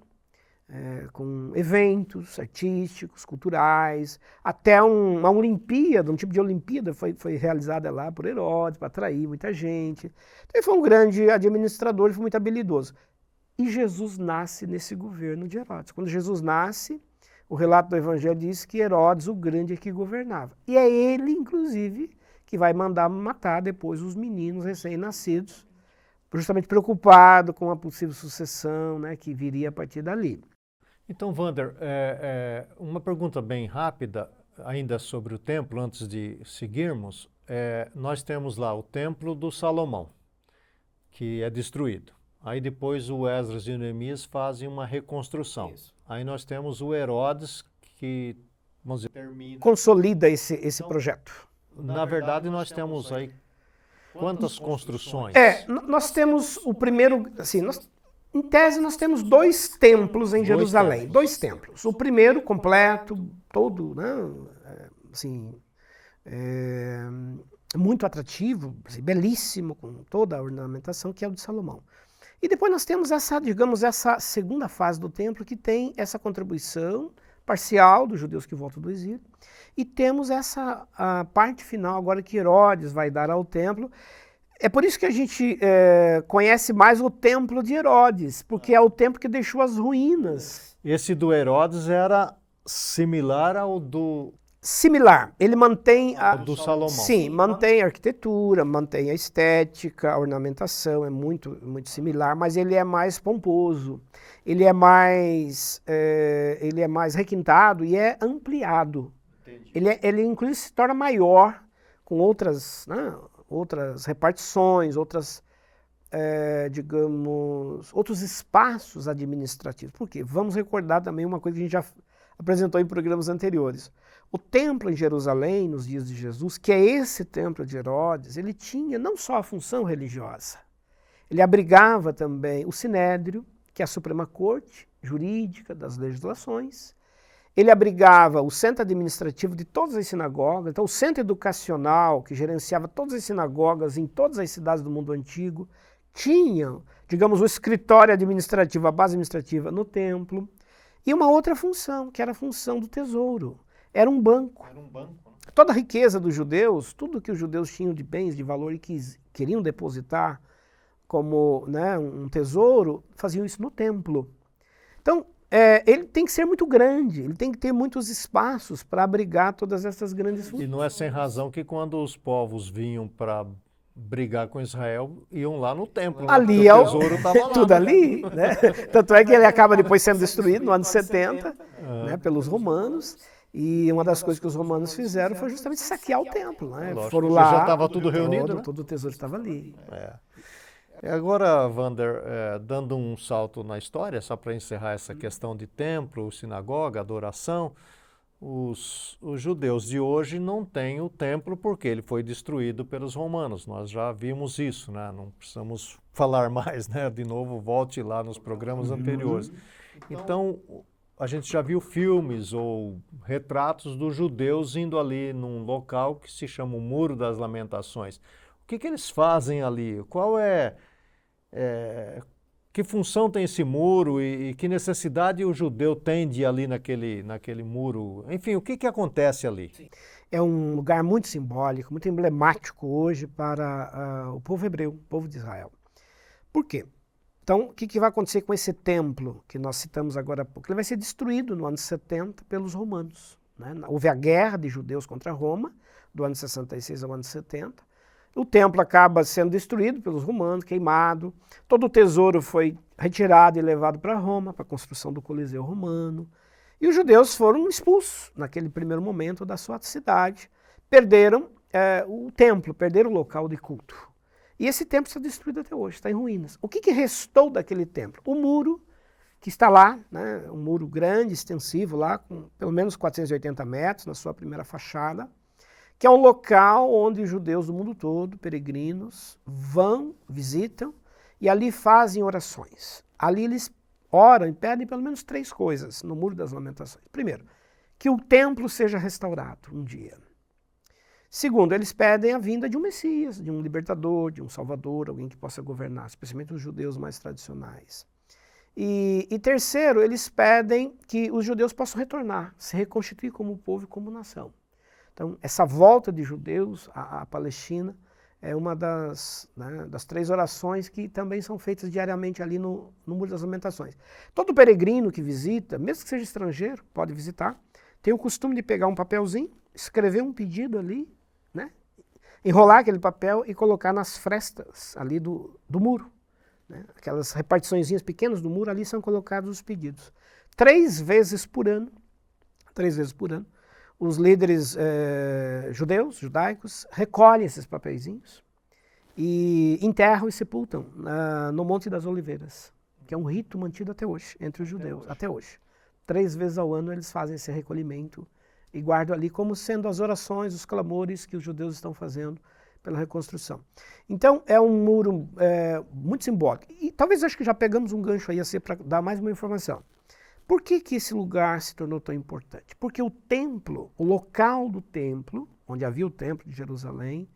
com eventos artísticos, culturais, até uma Olimpíada, um tipo de Olimpíada foi realizada lá por Herodes, para atrair muita gente. Então, ele foi um grande administrador, ele foi muito habilidoso. E Jesus nasce nesse governo de Herodes. Quando Jesus nasce, o relato do Evangelho diz que Herodes, o grande, é que governava. E é ele, inclusive, que vai mandar matar depois os meninos recém-nascidos, justamente preocupado com a possível sucessão, né, que viria a partir dali. Então, Wander, uma pergunta bem rápida, ainda sobre o templo, antes de seguirmos. Nós temos lá o templo do Salomão, que é destruído. Aí depois o Esdras e o Neemias fazem uma reconstrução. Isso. Aí nós temos o Herodes que, vamos dizer, termina... Consolida esse projeto. Na verdade, nós temos aí quantas construções? Nós temos o primeiro, assim, em tese nós temos 2 templos em Jerusalém. 2 templos. O primeiro completo, todo, né, assim, muito atrativo, assim, belíssimo, com toda a ornamentação, que é o de Salomão. E depois nós temos essa segunda fase do templo, que tem essa contribuição parcial dos judeus que voltam do exílio, e temos a parte final agora que Herodes vai dar ao templo. É por isso que a gente conhece mais o templo de Herodes, porque é o templo que deixou as ruínas. Esse do Herodes era similar ao do... Similar. Ele mantém do Salomão. Sim, mantém a arquitetura, mantém a estética, a ornamentação, é muito similar, mas ele é mais pomposo, ele é mais requintado e é ampliado. Ele inclusive se torna maior, com outras repartições, outros espaços administrativos. Por quê? Vamos recordar também uma coisa que a gente já apresentou em programas anteriores. O templo em Jerusalém, nos dias de Jesus, que é esse templo de Herodes, ele tinha não só a função religiosa, ele abrigava também o Sinédrio, que é a Suprema Corte Jurídica das legislações, ele abrigava o centro administrativo de todas as sinagogas, então o centro educacional, que gerenciava todas as sinagogas em todas as cidades do mundo antigo, tinha, digamos, o escritório administrativo, a base administrativa no templo, e uma outra função, que era a função do tesouro. era um banco. Era um banco, né? Toda a riqueza dos judeus, tudo que os judeus tinham de bens, de valor e queriam depositar como, né, um tesouro, faziam isso no templo. Então, ele tem que ser muito grande, ele tem que ter muitos espaços para abrigar todas essas grandes E funções. não é sem razão que quando os povos vinham para brigar com Israel, iam lá no templo, né? Ali Porque é o tesouro estava lá. tudo ali, né? Tanto é que ele acaba depois sendo destruído no ano 70, né, pelos romanos. E uma das coisas que os romanos fizeram foi justamente saquear o templo, né? Lógico, Foram porque lá, já estava tudo reunido, né? todo o tesouro estava ali. Agora, Wander, dando um salto na história, só para encerrar essa questão de templo, sinagoga, adoração, os judeus de hoje não têm o templo porque ele foi destruído pelos romanos. Nós já vimos isso, né? Não precisamos falar mais, né? De novo, volte lá nos programas anteriores. Então, a gente já viu filmes ou retratos dos judeus indo ali num local que se chama o Muro das Lamentações. O que eles fazem ali? Que função tem esse muro e que necessidade o judeu tem de ir ali naquele muro? Enfim, o que acontece ali? É um lugar muito simbólico, muito emblemático hoje para o povo hebreu, o povo de Israel. Por quê? Então, o que vai acontecer com esse templo que nós citamos agora há pouco? Ele vai ser destruído no ano 70 pelos romanos, né? Houve a guerra de judeus contra Roma, do ano 66 ao ano 70. O templo acaba sendo destruído pelos romanos, queimado. Todo o tesouro foi retirado e levado para Roma, para a construção do Coliseu Romano. E os judeus foram expulsos, naquele primeiro momento, da sua cidade. Perderam o templo, perderam o local de culto. E esse templo está destruído até hoje, está em ruínas. O que restou daquele templo? O muro, que está lá, né, um muro grande, extensivo lá, com pelo menos 480 metros na sua primeira fachada, que é um local onde os judeus do mundo todo, peregrinos, vão, visitam e ali fazem orações. Ali eles oram e pedem pelo menos 3 coisas no Muro das Lamentações. Primeiro, que o templo seja restaurado um dia. Segundo, eles pedem a vinda de um Messias, de um libertador, de um salvador, alguém que possa governar, especialmente os judeus mais tradicionais. E terceiro, eles pedem que os judeus possam retornar, se reconstituir como povo e como nação. Então, essa volta de judeus à Palestina é uma das 3 orações que também são feitas diariamente ali no Muro das Lamentações. Todo peregrino que visita, mesmo que seja estrangeiro, pode visitar, tem o costume de pegar um papelzinho, escrever um pedido ali, né? Enrolar aquele papel e colocar nas frestas ali do muro. Né? Aquelas repartiçõezinhas pequenas do muro, ali são colocados os pedidos. 3 vezes por ano, os líderes judaicos, recolhem esses papeizinhos e enterram e sepultam no Monte das Oliveiras, que é um rito mantido até hoje, entre os judeus, até hoje. 3 vezes ao ano eles fazem esse recolhimento e guardam ali como sendo as orações, os clamores que os judeus estão fazendo pela reconstrução. Então, é um muro muito simbólico. E talvez acho que já pegamos um gancho aí para dar mais uma informação. Por que esse lugar se tornou tão importante? Porque o templo, o local do templo, onde havia o templo de Jerusalém,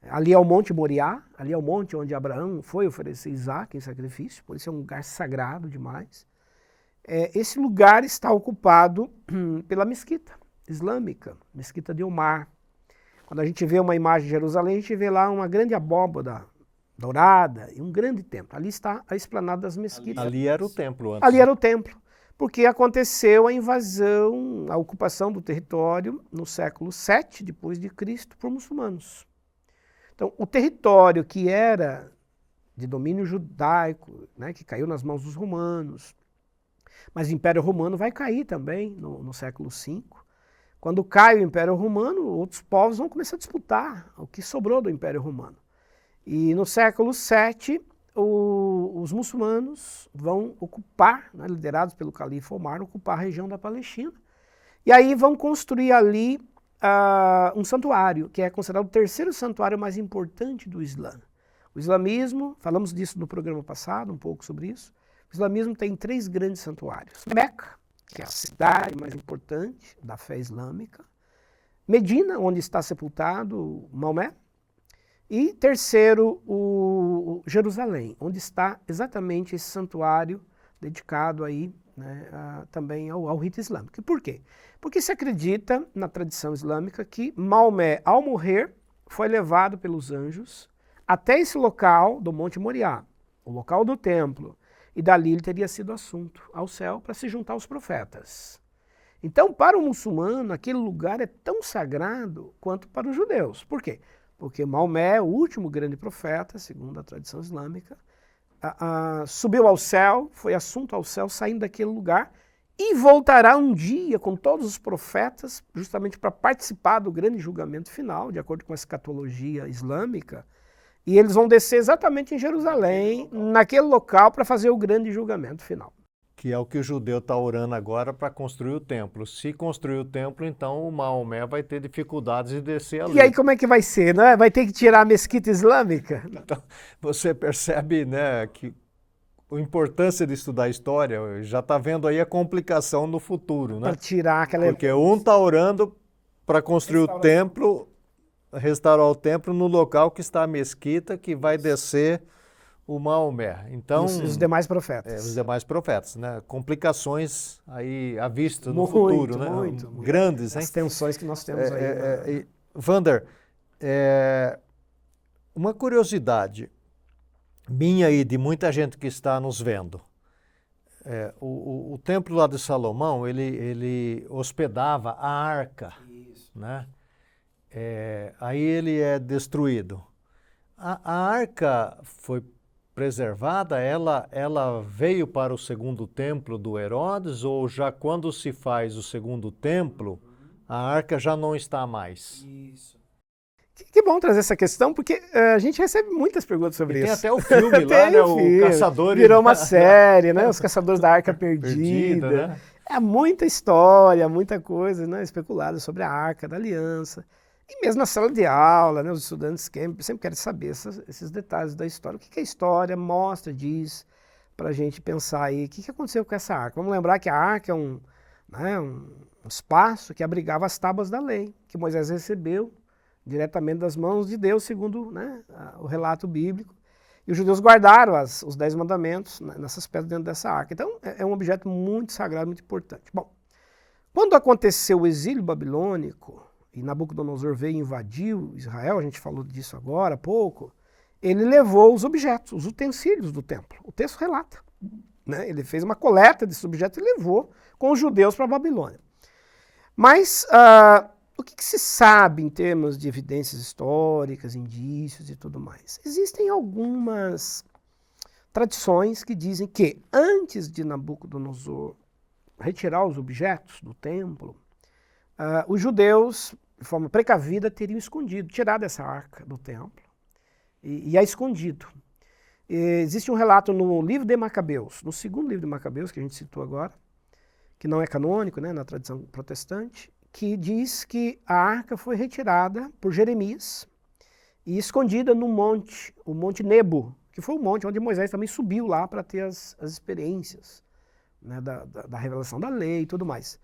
ali é o Monte Moriá, ali é o monte onde Abraão foi oferecer Isaac em sacrifício, por isso é um lugar sagrado demais. Esse lugar está ocupado pela mesquita islâmica, mesquita de Omar. Quando a gente vê uma imagem de Jerusalém, a gente vê lá uma grande abóbada dourada e um grande templo. Ali está a esplanada das mesquitas. Ali era o templo antes. Ali era o templo, porque aconteceu a invasão, a ocupação do território no século VII depois de Cristo por muçulmanos. Então, o território que era de domínio judaico, né, que caiu nas mãos dos romanos, mas o Império Romano vai cair também no século V. Quando cai o Império Romano, outros povos vão começar a disputar o que sobrou do Império Romano. E no século VII, os muçulmanos vão ocupar, né, liderados pelo califa Omar, ocupar a região da Palestina. E aí vão construir ali um santuário, que é considerado o 3º santuário mais importante do Islã. O islamismo, falamos disso no programa passado, um pouco sobre isso, o islamismo tem 3 grandes santuários. Meca, que é a cidade mais importante da fé islâmica. Medina, onde está sepultado Maomé. E terceiro, o Jerusalém, onde está exatamente esse santuário dedicado aí né, também ao rito islâmico. E por quê? Porque se acredita na tradição islâmica que Maomé, ao morrer, foi levado pelos anjos até esse local do Monte Moriá, o local do templo, e dali ele teria sido assunto ao céu para se juntar aos profetas. Então, para o muçulmano, aquele lugar é tão sagrado quanto para os judeus. Por quê? Porque Maomé, o último grande profeta, segundo a tradição islâmica, subiu ao céu, foi assunto ao céu, saindo daquele lugar, e voltará um dia com todos os profetas, justamente para participar do grande julgamento final, de acordo com a escatologia islâmica, e eles vão descer exatamente em Jerusalém, naquele local, para fazer o grande julgamento final. Que é o que o judeu está orando agora para construir o templo. Se construir o templo, então o Maomé vai ter dificuldades de descer ali. E aí como é que vai ser, né? Vai ter que tirar a mesquita islâmica? Então, você percebe, né, que a importância de estudar a história, já está vendo aí a complicação no futuro, né? Para tirar aquela... Porque um está orando para construir o templo, restaurar o templo no local que está a mesquita, que vai descer o Maomé. Então, os demais profetas. Os demais profetas, né? Complicações aí à vista no futuro, né? Muito. Grandes, hein? As tensões que nós temos aí. Vander, uma curiosidade minha e de muita gente que está nos vendo. O templo lá de Salomão, ele hospedava a arca, né? Aí ele é destruído. A arca foi preservada, ela veio para o segundo templo do Herodes, ou já quando se faz o segundo templo, a arca já não está mais? Isso. Que bom trazer essa questão, porque a gente recebe muitas perguntas sobre isso. Tem até o filme lá, né? O Caçadores... Virou uma série, né? Os Caçadores da Arca Perdida. Né? É muita história, muita coisa, né? Especulada sobre a Arca da Aliança. E mesmo na sala de aula, né, os estudantes sempre querem saber esses detalhes da história. O que a história mostra, diz, para a gente pensar aí, o que aconteceu com essa arca? Vamos lembrar que a arca é um espaço que abrigava as tábuas da lei, que Moisés recebeu diretamente das mãos de Deus, segundo, né, o relato bíblico. E os judeus guardaram os 10 mandamentos nessas pedras dentro dessa arca. Então, é um objeto muito sagrado, muito importante. Bom, quando aconteceu o exílio babilônico, e Nabucodonosor veio e invadiu Israel, a gente falou disso agora há pouco, ele levou os objetos, os utensílios do templo. O texto relata, né? Ele fez uma coleta desses objetos e levou com os judeus para a Babilônia. Mas o que se sabe em termos de evidências históricas, indícios e tudo mais? Existem algumas tradições que dizem que antes de Nabucodonosor retirar os objetos do templo, os judeus, de forma precavida, teriam escondido, tirado essa arca do templo e a escondido. Existe um relato no livro de Macabeus, no segundo livro de Macabeus, que a gente citou agora, que não é canônico, né, na tradição protestante, que diz que a arca foi retirada por Jeremias e escondida no monte, o Monte Nebo, que foi o monte onde Moisés também subiu lá para ter as experiências, né, da revelação da lei e tudo mais.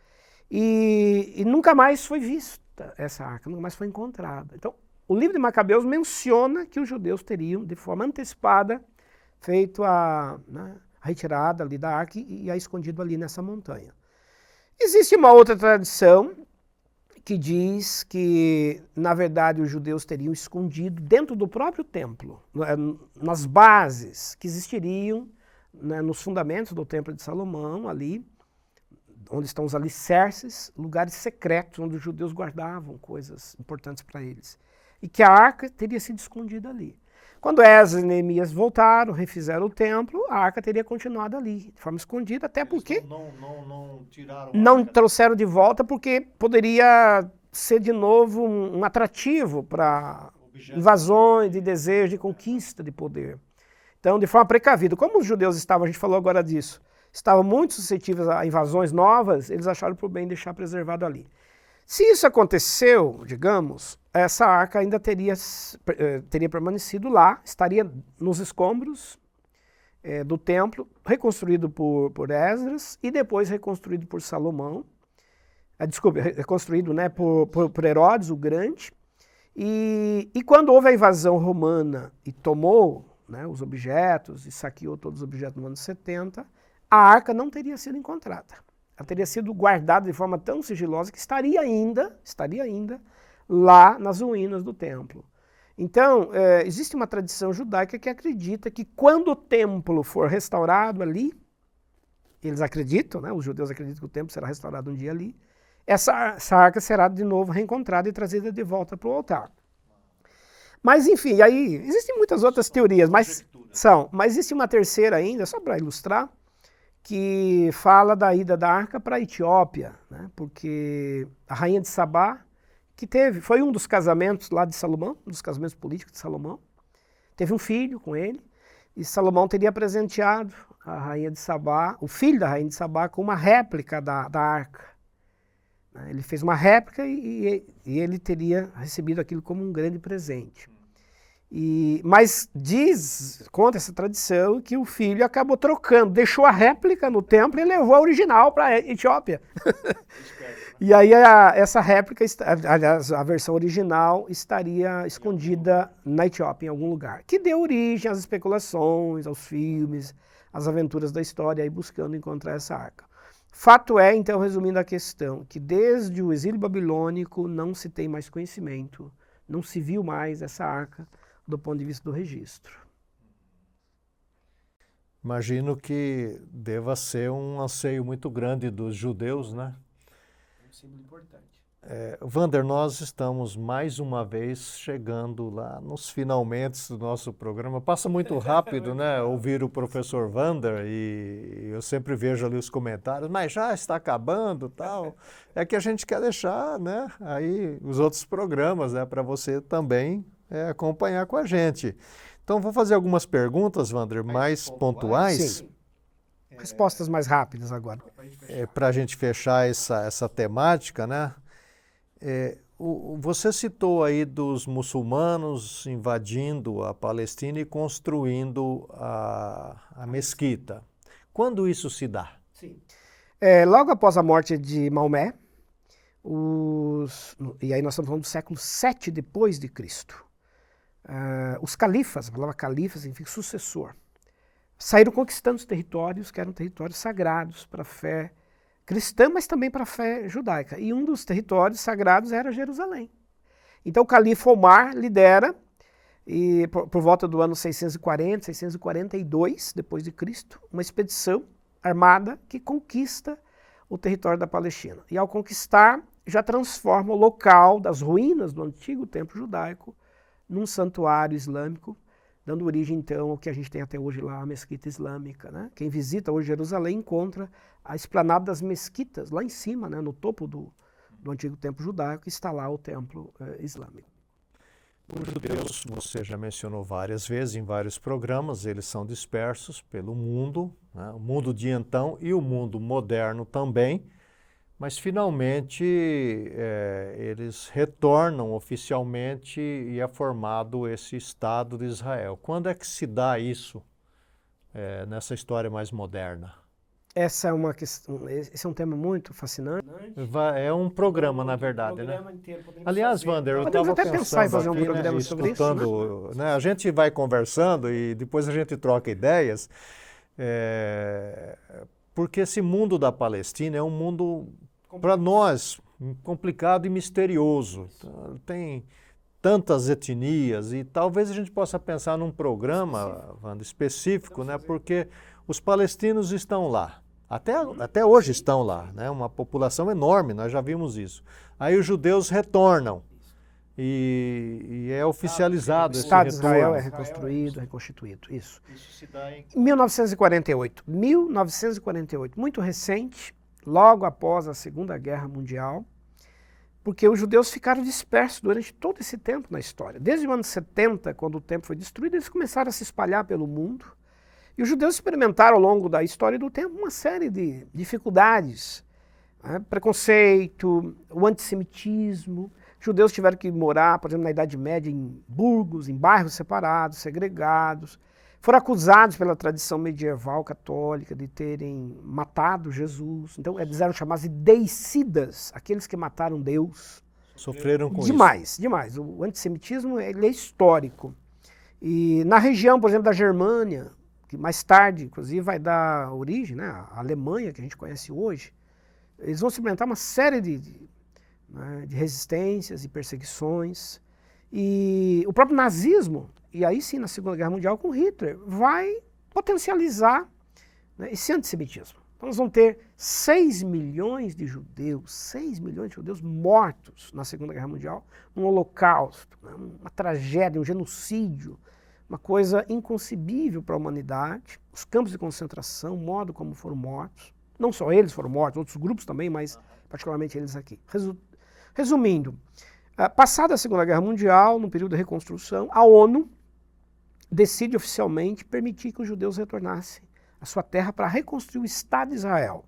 E nunca mais foi vista essa arca, nunca mais foi encontrada. Então, o livro de Macabeus menciona que os judeus teriam, de forma antecipada, feito a retirada ali da arca e a escondido ali nessa montanha. Existe uma outra tradição que diz que, na verdade, os judeus teriam escondido dentro do próprio templo, nas bases que existiriam, né, nos fundamentos do Templo de Salomão, ali, onde estão os alicerces, lugares secretos onde os judeus guardavam coisas importantes para eles. E que a arca teria sido escondida ali. Quando Esdras e Neemias voltaram, refizeram o templo, a arca teria continuado ali, de forma escondida, até porque não trouxeram de volta, porque poderia ser de novo um atrativo para invasões, de desejo, de conquista de poder. Então, de forma precavida, como os judeus estavam, a gente falou agora disso, estavam muito suscetíveis a invasões novas, eles acharam por bem deixar preservado ali. Se isso aconteceu, digamos, essa arca ainda teria permanecido lá, estaria nos escombros do templo, reconstruído por Esdras e depois reconstruído por Salomão, reconstruído, né, por Herodes o Grande. E quando houve a invasão romana e tomou, né, os objetos e saqueou todos os objetos no ano 70, a arca não teria sido encontrada. Ela teria sido guardada de forma tão sigilosa que estaria ainda lá nas ruínas do templo. Então, existe uma tradição judaica que acredita que quando o templo for restaurado ali, eles acreditam, né, os judeus acreditam que o templo será restaurado um dia ali, essa arca será de novo reencontrada e trazida de volta para o altar. Mas, enfim, aí existem muitas outras teorias, mas existe uma terceira ainda, só para ilustrar, que fala da ida da arca para a Etiópia, né? Porque a rainha de Sabá, foi um dos casamentos lá de Salomão, um dos casamentos políticos de Salomão, teve um filho com ele, e Salomão teria presenteado a rainha de Sabá, o filho da rainha de Sabá, com uma réplica da arca. Ele fez uma réplica e ele teria recebido aquilo como um grande presente. Mas conta essa tradição que o filho acabou trocando, deixou a réplica no templo e levou a original para a Etiópia. E aí essa réplica, aliás, a versão original estaria escondida na Etiópia, em algum lugar, que deu origem às especulações, aos filmes, às aventuras da história, aí buscando encontrar essa arca. Fato é, então, resumindo a questão, que desde o exílio babilônico não se tem mais conhecimento, não se viu mais essa arca do ponto de vista do registro. Imagino que deva ser um anseio muito grande dos judeus, né? Um símbolo importante. Wander, nós estamos mais uma vez chegando lá nos finalmente do nosso programa. Passa muito rápido, né? Ouvir o professor Wander e eu sempre vejo ali os comentários, mas já está acabando, tal. É que a gente quer deixar, né? Aí os outros programas, né? Para você também acompanhar com a gente. Então vou fazer algumas perguntas, Wander, mais pontuais. Sim. Respostas mais rápidas agora. Para a gente fechar essa temática, né? Você citou aí dos muçulmanos invadindo a Palestina e construindo a mesquita. Quando isso se dá? Sim. Logo após a morte de Maomé, e aí nós estamos falando do século 7 depois de Cristo, os califas, a palavra califa significa sucessor, saíram conquistando os territórios que eram territórios sagrados para a fé cristã, mas também para a fé judaica. E um dos territórios sagrados era Jerusalém. Então o califa Omar lidera, e por volta do ano 640, 642 depois de Cristo, uma expedição armada que conquista o território da Palestina. E ao conquistar, já transforma o local das ruínas do antigo templo judaico num santuário islâmico, dando origem, então, ao que a gente tem até hoje lá, a mesquita islâmica, né? Quem visita hoje Jerusalém encontra a esplanada das mesquitas, lá em cima, né, no topo do antigo templo judaico, está lá o templo islâmico. Os judeus, você já mencionou várias vezes em vários programas, eles são dispersos pelo mundo, né, o mundo de então e o mundo moderno também, mas finalmente eles retornam oficialmente e é formado esse Estado de Israel. Quando é que se dá isso nessa história mais moderna? Essa é uma questão, esse é um tema muito fascinante. É um programa, na verdade, né? Aliás, Wander, eu estava até pensar em fazer um programa sobre isso, né? A gente vai conversando e depois a gente troca ideias, porque esse mundo da Palestina é um mundo, para nós, complicado e misterioso. Tem tantas etnias e talvez a gente possa pensar num programa, Wander, específico, né? Porque os palestinos estão lá. Até hoje estão lá, né? Uma população enorme, nós já vimos isso. Aí os judeus retornam e é oficializado esse retorno. O Estado de Israel é reconstruído, reconstituído, isso. Isso se dá em 1948. 1948, muito recente, logo após a Segunda Guerra Mundial, porque os judeus ficaram dispersos durante todo esse tempo na história. Desde o ano 70, quando o templo foi destruído, eles começaram a se espalhar pelo mundo. E os judeus experimentaram ao longo da história do tempo uma série de dificuldades, né? Preconceito, o antissemitismo. Judeus tiveram que morar, por exemplo, na Idade Média, em burgos, em bairros separados, segregados. Foram acusados pela tradição medieval católica de terem matado Jesus. Então, eles eram chamados de deicidas, aqueles que mataram Deus. Sofreram com isso. Demais. O antissemitismo ele é histórico. E na região, por exemplo, da Germânia, que mais tarde, inclusive, vai dar origem, né, à Alemanha, que a gente conhece hoje, eles vão experimentar uma série de resistências e perseguições. E o próprio nazismo, e aí sim na Segunda Guerra Mundial com Hitler, vai potencializar, né, esse antissemitismo. Então nós vamos ter 6 milhões de judeus mortos na Segunda Guerra Mundial, um holocausto, né, uma tragédia, um genocídio, uma coisa inconcebível para a humanidade, os campos de concentração, o modo como foram mortos. Não só eles foram mortos, outros grupos também, mas particularmente eles aqui. Resumindo, passada a Segunda Guerra Mundial, no período de reconstrução, a ONU decide oficialmente permitir que os judeus retornassem à sua terra para reconstruir o Estado de Israel.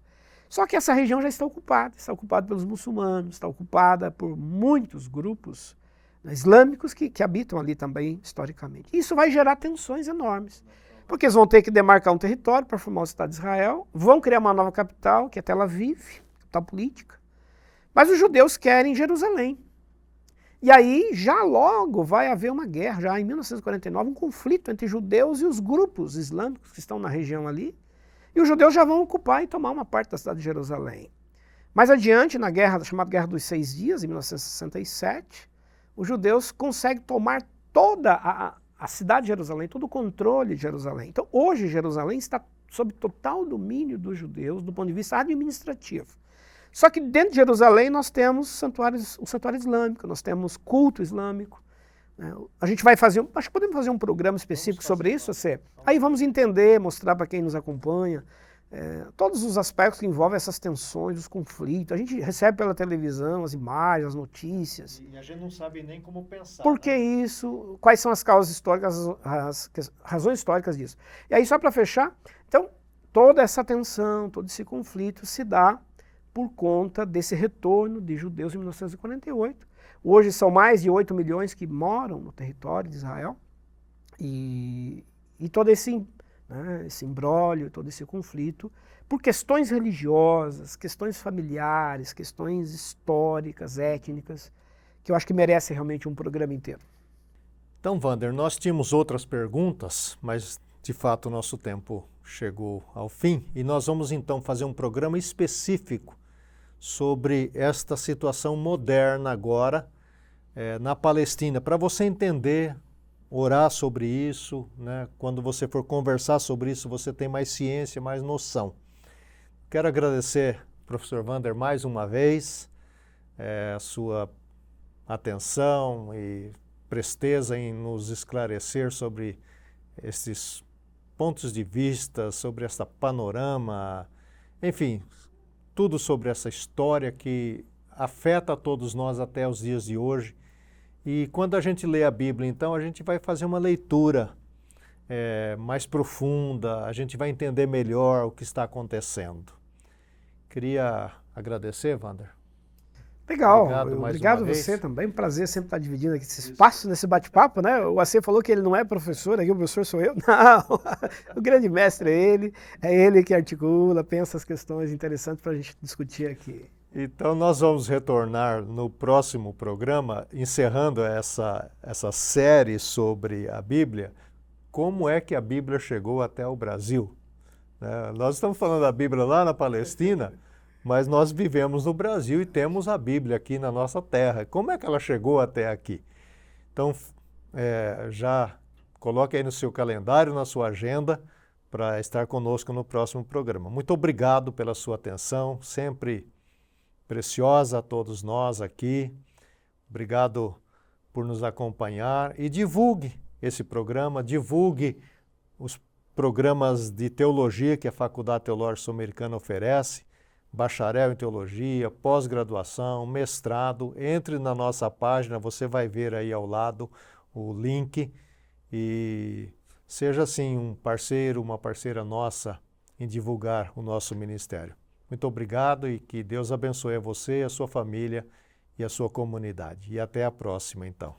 Só que essa região já está ocupada pelos muçulmanos, está ocupada por muitos grupos, né, islâmicos que habitam ali também historicamente. Isso vai gerar tensões enormes, porque eles vão ter que demarcar um território para formar o Estado de Israel, vão criar uma nova capital, que é Tel Aviv, capital política, mas os judeus querem Jerusalém. E aí já logo vai haver uma guerra, já em 1949, um conflito entre judeus e os grupos islâmicos que estão na região ali, e os judeus já vão ocupar e tomar uma parte da cidade de Jerusalém. Mais adiante, na guerra, chamada Guerra dos 6 Dias, em 1967, os judeus conseguem tomar toda a cidade de Jerusalém, todo o controle de Jerusalém. Então hoje Jerusalém está sob total domínio dos judeus do ponto de vista administrativo. Só que dentro de Jerusalém nós temos o santuário islâmico, nós temos culto islâmico. Né? A gente vai fazer, acho que podemos fazer um programa específico sobre isso, você. Aí vamos entender, mostrar para quem nos acompanha, todos os aspectos que envolvem essas tensões, os conflitos. A gente recebe pela televisão as imagens, as notícias. E a gente não sabe nem como pensar. Por que isso? Quais são as causas históricas, as razões históricas disso? E aí, só para fechar, então, toda essa tensão, todo esse conflito se dá por conta desse retorno de judeus em 1948. Hoje são mais de 8 milhões que moram no território de Israel. E todo esse imbróglio, todo esse conflito, por questões religiosas, questões familiares, questões históricas, étnicas, que eu acho que merece realmente um programa inteiro. Então, Wander, nós tínhamos outras perguntas, mas de fato o nosso tempo chegou ao fim e nós vamos então fazer um programa específico sobre esta situação moderna agora na Palestina, para você entender, orar sobre isso, né? Quando você for conversar sobre isso, você tem mais ciência, mais noção. Quero agradecer, professor Wander, mais uma vez, a sua atenção e presteza em nos esclarecer sobre esses pontos de vista, sobre essa panorama, enfim, tudo sobre essa história que afeta a todos nós até os dias de hoje. E quando a gente lê a Bíblia, então, a gente vai fazer uma leitura mais profunda, a gente vai entender melhor o que está acontecendo. Queria agradecer, Wander. Legal, obrigado a você também, um prazer sempre estar dividindo aqui esse espaço, nesse bate-papo, né? O AC falou que ele não é professor, aqui o professor sou eu. Não, o grande mestre é ele que articula, pensa as questões interessantes para a gente discutir aqui. Então nós vamos retornar no próximo programa, encerrando essa série sobre a Bíblia, como é que a Bíblia chegou até o Brasil. Nós estamos falando da Bíblia lá na Palestina, mas nós vivemos no Brasil e temos a Bíblia aqui na nossa terra. Como é que ela chegou até aqui? Então, já coloque aí no seu calendário, na sua agenda, para estar conosco no próximo programa. Muito obrigado pela sua atenção, sempre preciosa a todos nós aqui. Obrigado por nos acompanhar e divulgue esse programa, divulgue os programas de teologia que a Faculdade Teológica Sul-Americana oferece, bacharel em teologia, pós-graduação, mestrado. Entre na nossa página, você vai ver aí ao lado o link e seja assim um parceiro, uma parceira nossa em divulgar o nosso ministério. Muito obrigado e que Deus abençoe a você, a sua família e a sua comunidade. E até a próxima, então.